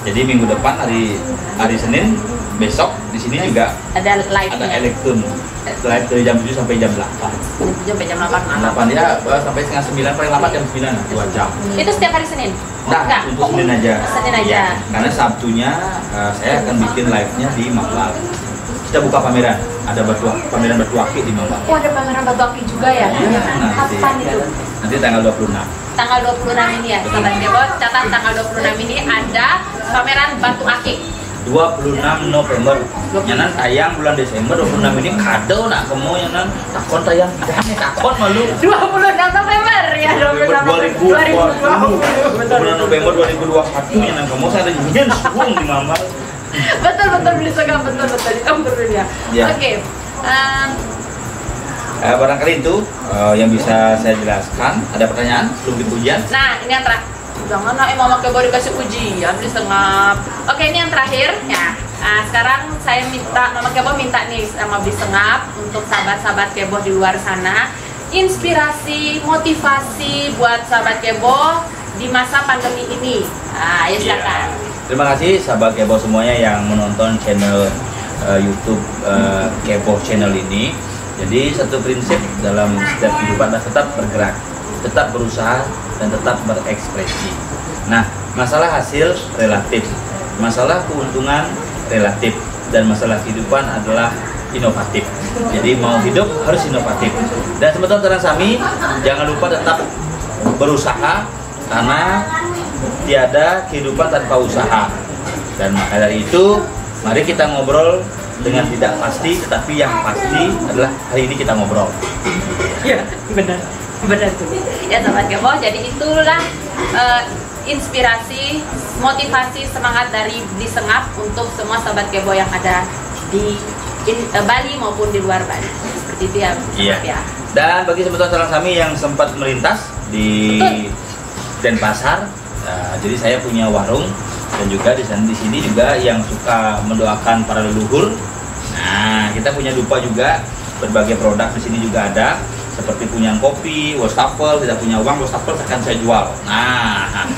Jadi minggu depan hari Senin besok di sini juga Ada live ada elektrum live dari jam 7 sampai jam 8. sampai jam 8 malam. 8 ya sampai setengah 9 paling lambat jam 9 lah, 2 jam. Itu setiap hari Senin? Nah, Enggak. untuk Senin aja. Senin aja. Ya, karena Sabtunya saya akan bikin live-nya di Mampang. Kita buka pameran, ada pameran batu akik di Mampang. Oh, ada pameran batu akik juga ya? Iya, Kapan itu? nanti tanggal 26. Tanggal 26 ini ya, Sobat Kebo, catat tanggal 26 ini ada pameran batu akik. 26 November. Nyanan tayang bulan Desember 26 ini kado nak kamu nyanan takon tayang takon malu. 26 November ya, 26 2020 bulan November 2021 nyanan kamu saya ada nyanyian suung di Mama. Betul Beli Sengap, betul betul ya. Ya. Oke. Barangkali itu yang bisa saya jelaskan. Ada pertanyaan sebelum kita ujian? Nah, ini yang terakhir. Jangan nak Mama Kebo dikasih ujian Beli Sengap. Oke, ini yang terakhir ya. Sekarang saya minta Mama Kebo minta nih sama Beli Sengap untuk sahabat-sahabat Kebo di luar sana, inspirasi, motivasi buat sahabat Kebo di masa pandemi ini. Ya silakan. Terima kasih sahabat Kebo semuanya yang menonton channel YouTube Kebo channel ini. Jadi satu prinsip dalam setiap kehidupan adalah tetap bergerak, tetap berusaha, dan tetap berekspresi. Nah, masalah hasil relatif, masalah keuntungan relatif, dan masalah kehidupan adalah inovatif. Jadi mau hidup harus inovatif. Dan teman-teman Sami, jangan lupa tetap berusaha karena tiada kehidupan tanpa usaha. Dan maka dari itu, mari kita ngobrol dengan tidak pasti, tetapi yang pasti adalah hari ini kita ngobrol. Iya, benar tuh. Ya Sobat Kebo, jadi itulah inspirasi, motivasi, semangat dari Beli Sengap untuk semua Sobat Kebo yang ada di Bali maupun di luar Bali. Seperti itu ya, Iya. ya. Dan bagi teman-teman Sami yang sempat melintas di Denpasar, jadi saya punya warung dan juga di sini juga yang suka mendoakan para leluhur. Nah, kita punya dupa juga, berbagai produk di sini juga ada, seperti punya kopi, wastafel, tidak punya uang, wastafel akan saya jual. Nah,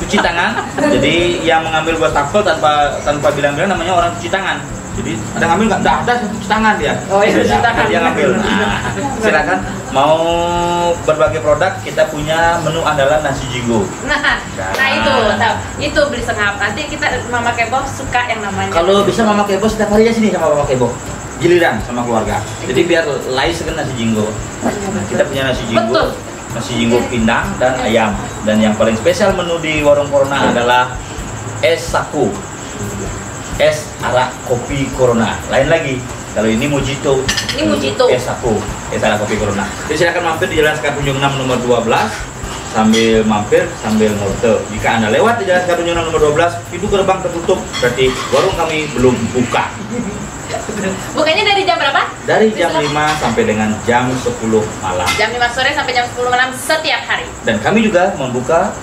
cuci tangan. Jadi yang mengambil wastafel tanpa bilang-bilang namanya orang cuci tangan. Jadi ada ngambil nggak? Nggak ada, cuci tangan dia. Oh iya, cuci tangan. Dia ngambil. Nah, silakan. Mau berbagai produk, kita punya menu andalan nasi jinggo. Nah itu Beli Sengap. Nanti kita Mama Kebo suka yang namanya. Kalau bisa Mama Kebo setiap hari sini sama Mama Kebo, giliran sama keluarga. Jadi biar lain sekali nasi jinggo. Nah, kita punya nasi jinggo. Betul. Nasi jinggo pindang dan ayam. Dan yang paling spesial menu di warung Corona adalah es saku. es arak kopi Corona. Lain lagi. Kalau ini mojito. Ini mojito. Es aku. Es arak kopi Corona. Jadi silakan mampir di Jalan Sekartunjung 6 nomor 12. Sambil mampir, sambil ngobrol. Jika Anda lewat di Jalan Sekartunjung 6 nomor 12, pintu gerbang tertutup. Berarti warung kami belum buka. Bukanya dari jam berapa? Dari jam 5 sampai dengan jam 10 malam. Jam 5 sore sampai jam 10 malam setiap hari. Dan kami juga membuka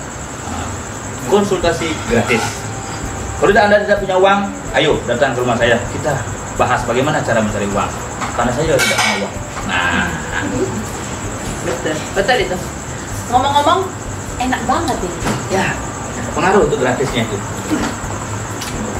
konsultasi gratis. Kalau Anda tidak punya uang, ayo datang ke rumah saya. Kita bahas bagaimana cara mencari uang. Karena saya juga tidak punya uang. Nah, Betul itu. Ngomong-ngomong, enak banget ini. ya pengaruh untuk gratisnya itu.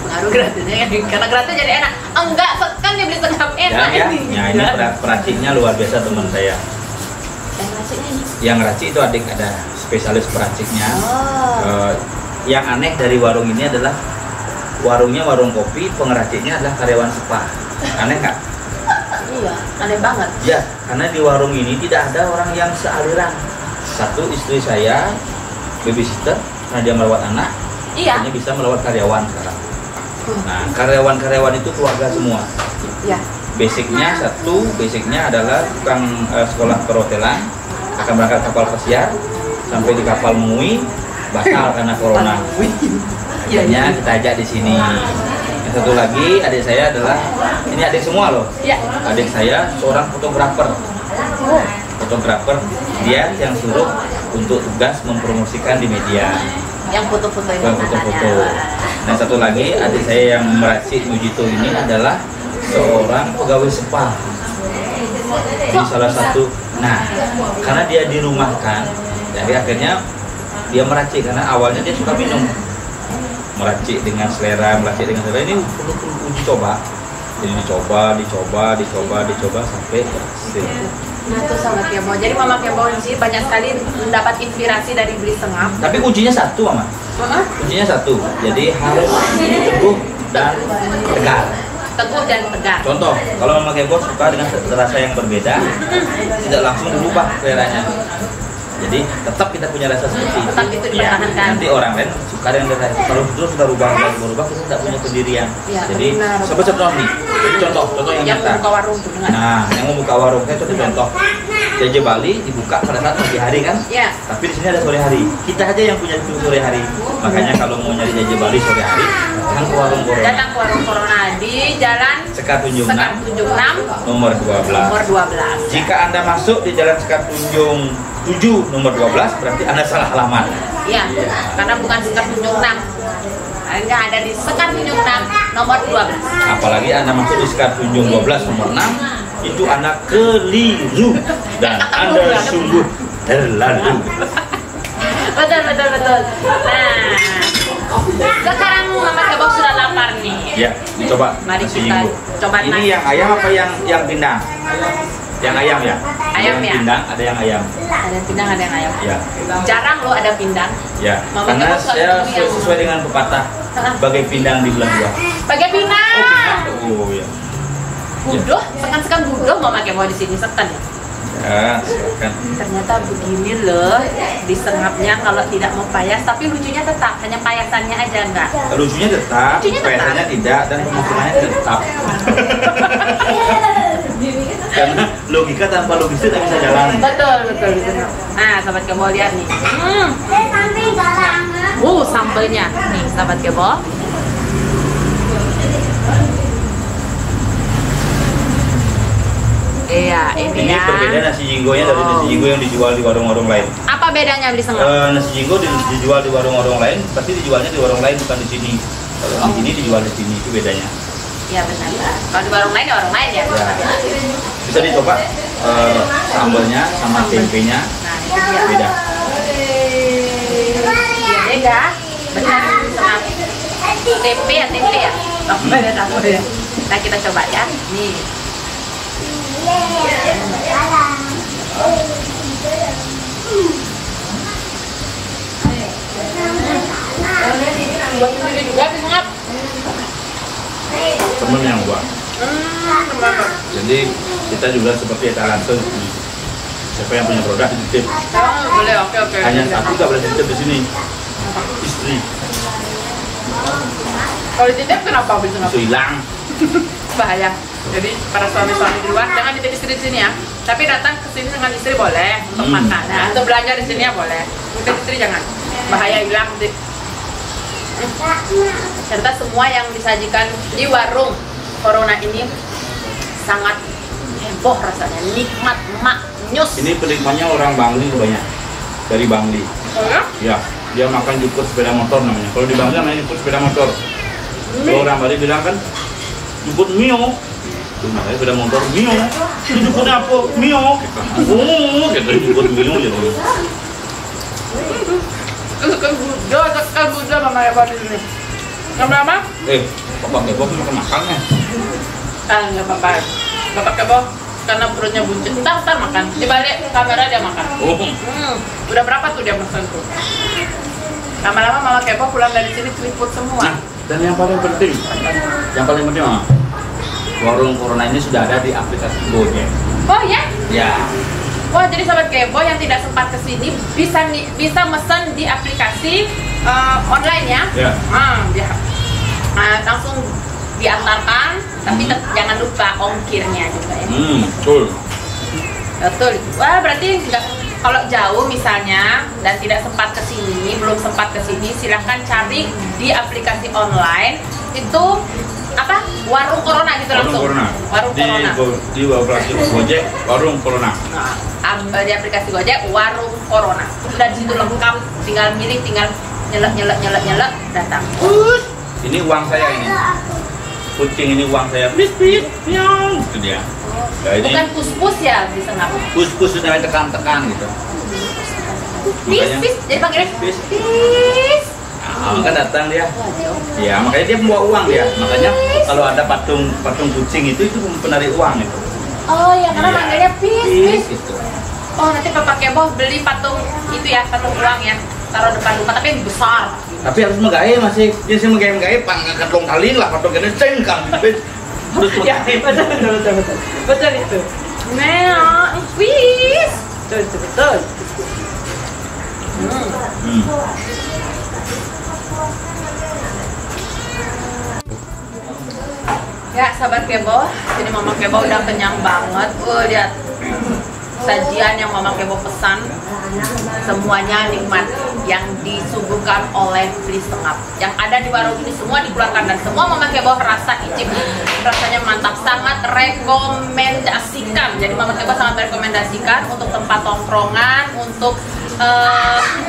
Pengaruh gratisnya kan? Karena gratis jadi enak. Enggak, kan dia beli setengah enak Ya, ini. ya ini peraciknya luar biasa teman saya. Yang raciknya ini. Yang racik itu adik ada spesialis peraciknya. Oh. Yang aneh dari warung ini adalah warungnya warung kopi, pengeraciknya adalah karyawan spa. Aneh nggak? Iya, aneh banget. Ya, karena di warung ini tidak ada orang yang sealiran. Satu, istri saya babysitter karena dia merawat anak, Iya. hanya bisa merawat karyawan sekarang. Nah, karyawan-karyawan itu keluarga semua. Iya. Basicnya adalah tukang sekolah perhotelan, akan berangkat kapal pesiar sampai di kapal Mui batal karena corona. Akhirnya kita ajak di sini. Yang satu lagi adik saya adalah, ini adik semua loh. Iya. Adik saya seorang fotografer. Fotografer, dia yang suruh untuk tugas mempromosikan di media. Yang foto-fotoin Yang foto-foto. Nah, satu lagi adik saya yang meracik mojito ini adalah seorang pegawai spa di salah satu. Nah, karena dia dirumahkan, jadi akhirnya dia meracik karena awalnya dia suka minum. Meracik dengan selera ini untuk uji coba. Jadi dicoba sampai berhasil. Nah itu Sahabat Kebo. Jadi Mama Kebo di sini banyak sekali mendapat inspirasi dari Beli Sengap. Tapi kuncinya satu, Mama. Kuncinya satu. Jadi harus teguh dan tegar. Teguh dan tegar. Contoh, kalau Mama Kebo suka dengan rasa yang berbeda, tidak langsung berubah seleranya. Jadi tetap kita punya rasa seperti itu. Tetap itu Ya, dipertahankan. nanti orang lain suka dengan rasa itu. Kalau terus kita berubah, kita tidak punya pendirian. Ya, Jadi benar. seperti contoh nih. Jadi contoh yang Yang nyata. membuka warung tuh dengan. Nah, yang membuka warung saya contoh. JJ Bali dibuka pada saat pagi hari kan? Ya. Tapi di sini ada sore hari. Kita aja yang punya itu sore hari. Makanya kalau mau nyari JJ Bali sore hari, datang ke warung Corona. Datang ke warung Corona di Jalan Sekartunjung 6 Sekartunjung 6 nomor 12. nomor 12. Jika Anda masuk di Jalan Sekartunjung 7 nomor 12, berarti Anda salah alamat. Iya, karena bukan Sekartunjung 6. Anda ada di Sekartunjung 6 nomor 12. Apalagi Anda masuk di Sekartunjung 12 nomor 6, itu Anda keliru dan Anda sungguh terlalu. Betul. Nah, sekarang Mama Kebo sudah lapar nih. Ya, dicoba. Mari nasi kita jinggo. coba Ini nasi. yang ayam apa yang pindang? Yang ayam ya? Ayam Yang ya? pindang, ada yang ayam. Ada yang pindang, ada yang ayam. Ya. Jarang loh ada pindang. Ya, Mama karena Kebo selalu saya beli yang- sesuai dengan pepatah bagai pindang di bulan buah. Pakai pindang. Oh, pindang. Oh, ya. Budoh, sekan budoh Mama Kebo di sini sekan ya. Ya, silakan. Ternyata begini loh disengapnya kalau tidak mau payas, tapi lucunya tetap hanya payasannya aja enggak. Lucunya tetap, Lucunya tetap. payasanya tidak, dan pemasarannya tetap. Karena logika tanpa logistik tak bisa jalan. Betul. Nah, Sahabat Kebo lihat nih. Sambelnya nih, Sahabat Kebo. Iya, ini Ini ya. berbeda nasi jinggonya dari nasi jinggo yang dijual di warung-warung lain. Apa bedanya Beli Sengap? Nasi jinggo dijual di warung-warung lain, pasti dijualnya di warung lain bukan di sini. Kalau di sini dijual di sini, itu bedanya. Iya benar. Kalau di warung lain ya warung lain ya. Ya. Bisa dicoba sambalnya sama tempenya, Nah, itu dia. beda. Iya beda. Benar Beli Sengap. Tempe ya. Oh, beda. Nah, kita coba ya. Nih. Buat sendiri juga Beli Sengap. Temen yang buat. Jadi kita juga seperti etalase. Siapa yang punya produk dititip. Boleh, oke. Hanya satu nggak boleh dititip di sini. Istri. Kalau dititip kenapa bisa nggak? Itu hilang. Bahaya. Jadi para suami-suami di luar jangan dititip istri di sini ya. Tapi datang ke sini dengan istri boleh untuk makan. Nah, untuk belanja di sini ya boleh. Untuk istri jangan. Bahaya hilang. Serta semua yang disajikan di warung Corona ini sangat heboh rasanya, nikmat, maknyus. Ini penikmatnya orang Bangli banyak. Dari Bangli. Oh ya? Ya, dia makan jukut sepeda motor namanya. Kalau di Bangli namanya jukut sepeda motor. Kalau orang Bali bilang kan jukut mio. Itu namanya sepeda motor mio. Itu jukutnya apa? Mio. Oh, kita jukut mio gitu. Kesukaan Buddha mama ya di sini. Lama-lama? Bapak Kebo makan makannya. Nggak apa-apa. Bapak Kebo karena perutnya buncit. Ntar makan. Di balik kamera dia makan. Udah berapa tuh dia pesan tuh? Lama-lama mama Kebo pulang dari sini keriput semua. Nah, dan yang paling penting, warung Corona ini sudah ada di aplikasi Gojek. Oh ya? Ya. Wah, jadi sahabat Kebo yang tidak sempat kesini bisa mesen di aplikasi online ya? Ya. Langsung diantarkan, tapi jangan lupa ongkirnya juga ya. Betul. Betul. Wah, berarti kalau jauh misalnya dan tidak sempat kesini, belum sempat kesini, silahkan cari di aplikasi online itu apa? Warung Corona gitu langsung. Warung Corona. Di aplikasi Gojek, warung Corona. Di aplikasi Gojek, warung Corona. Sudah di situ lengkap, tinggal milih, tinggal nyelek, datang. Ini uang saya ini. Kucing ini uang saya. Please, nyong. Itu dia. Nah, ini Bukan pus-pus ya di Sengap. pus sudah tekan-tekan gitu. Pis, jadi panggilnya Pis. pis. Nah, kan datang dia. Ya, makanya dia membawa uang dia. Makanya kalau ada patung kucing itu penarik uang itu. Oh ya, karena Iya. manggilnya pis. Gitu. Oh, nanti Papa Kebo beli patung itu ya, patung uang ya. Taruh depan rumah, tapi yang besar. Tapi harus menggaya masih. Dia sih menggaya pangkat long kali lah patung ini cengkang. Harus Ya, betul itu. Nah, pis. Betul. Ya, sahabat Kebo, sini Mama Kebo udah kenyang banget. Lihat sajian yang Mama Kebo pesan, semuanya nikmat yang disuguhkan oleh Beli Sengap. Yang ada di warung ini semua dikeluarkan dan semua Mama Kebo rasa icip, rasanya mantap, sangat rekomendasikan. Jadi Mama Kebo sangat rekomendasikan untuk tempat tongkrongan, untuk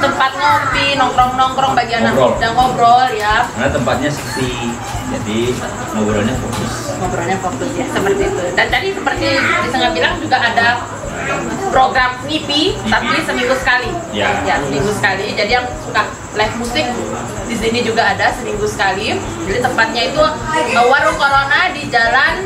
tempat ngopi, nongkrong bagi anak muda ngobrol ya. Karena tempatnya sepi, jadi ngobrolnya fokus Ya seperti itu. Dan tadi seperti Disengap bilang juga ada program Ngipi, tapi seminggu sekali. Ya. Seminggu sekali. Jadi yang suka live musik di sini juga ada seminggu sekali. Jadi tempatnya itu warung Corona di Jalan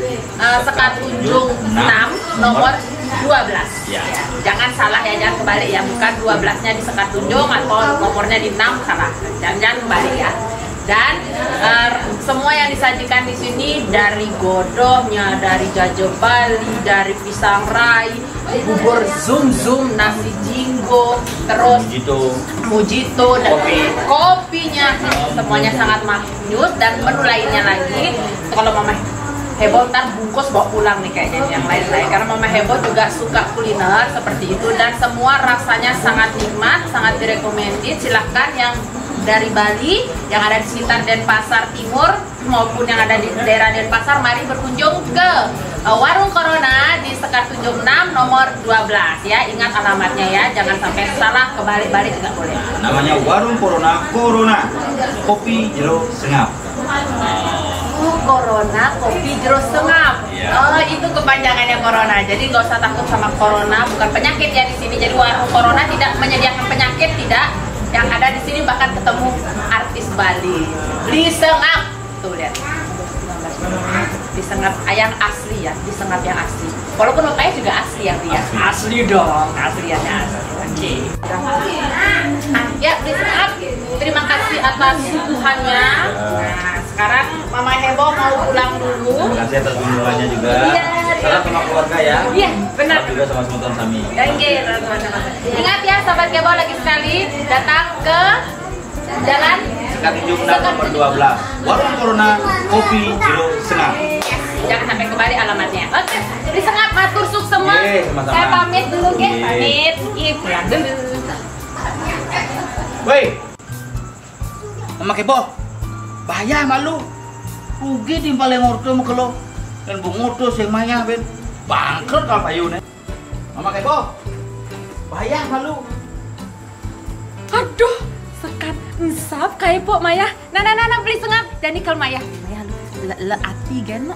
Sekatunjung 6 nomor 12. Ya. Jangan salah ya, jangan kebalik ya, bukan 12-nya di Sekatunjung atau nomornya di 6 salah. Jangan kebalik ya. Dan semua yang disajikan di sini dari godongnya, dari jajo Bali, dari pisang rai, bubur zum, nasi jinggo, terus mojito dan kopinya, semuanya sangat maknyus. Dan menu lainnya lagi, kalau Mama Hebo ntar bungkus bawa pulang nih kayaknya yang lain-lain, karena Mama Hebo juga suka kuliner seperti itu dan semua rasanya sangat nikmat, sangat direkomendasi. Silahkan yang dari Bali, yang ada di sekitar Denpasar Timur maupun yang ada di daerah Denpasar, mari berkunjung ke warung Corona di Sekatunjung 6 nomor 12 ya. Ingat alamatnya ya, jangan sampai salah, kebalik-balik juga boleh. Namanya warung Corona Kopi Jero Sengap. Corona Kopi Jero Sengap. Ya. Itu kepanjangannya Corona. Jadi nggak usah takut sama Corona, bukan penyakit ya di sini. Jadi warung Corona tidak menyediakan penyakit, tidak. Yang ada di sini bahkan ketemu artis Bali, Beli Sengap. Tuh lihat. Beli Sengap yang asli ya, Beli Sengap yang asli. Walaupun bapaknya juga asli ya dia. Asli dong, asliannya asli. Oke. Ya, Beli Sengap. Terima kasih atas suguhannya. Nah, sekarang Mama Hebo mau pulang dulu. Terima kasih atas kunjungannya juga. Iya. Salam sama keluarga ya. Iya, benar. Salam juga sama teman Sami. Oke, teman-teman. Ingat ya, sahabat Kebo lagi sekali datang ke Jalan sikat hijau menang nomor 12. Warung Corona, kopi, jeruk, senang. Jangan sampai kembali alamatnya. Oke, di Sengap matur suk semua. Ye, sama-sama. Saya pamit dulu, guys. Ye. Pamit. Pulang dulu. Woi, Mama Kebo, bahaya malu. Rugi timpal yang orto mau kelo dan bungoto sing maya ben bangkrut kalau payune. Mama Kebo, bahaya malu. Aduh, sekat ensap kayak pok Maya. Nah, beli Sengap. Dan ini kalau Maya lu le ati kan.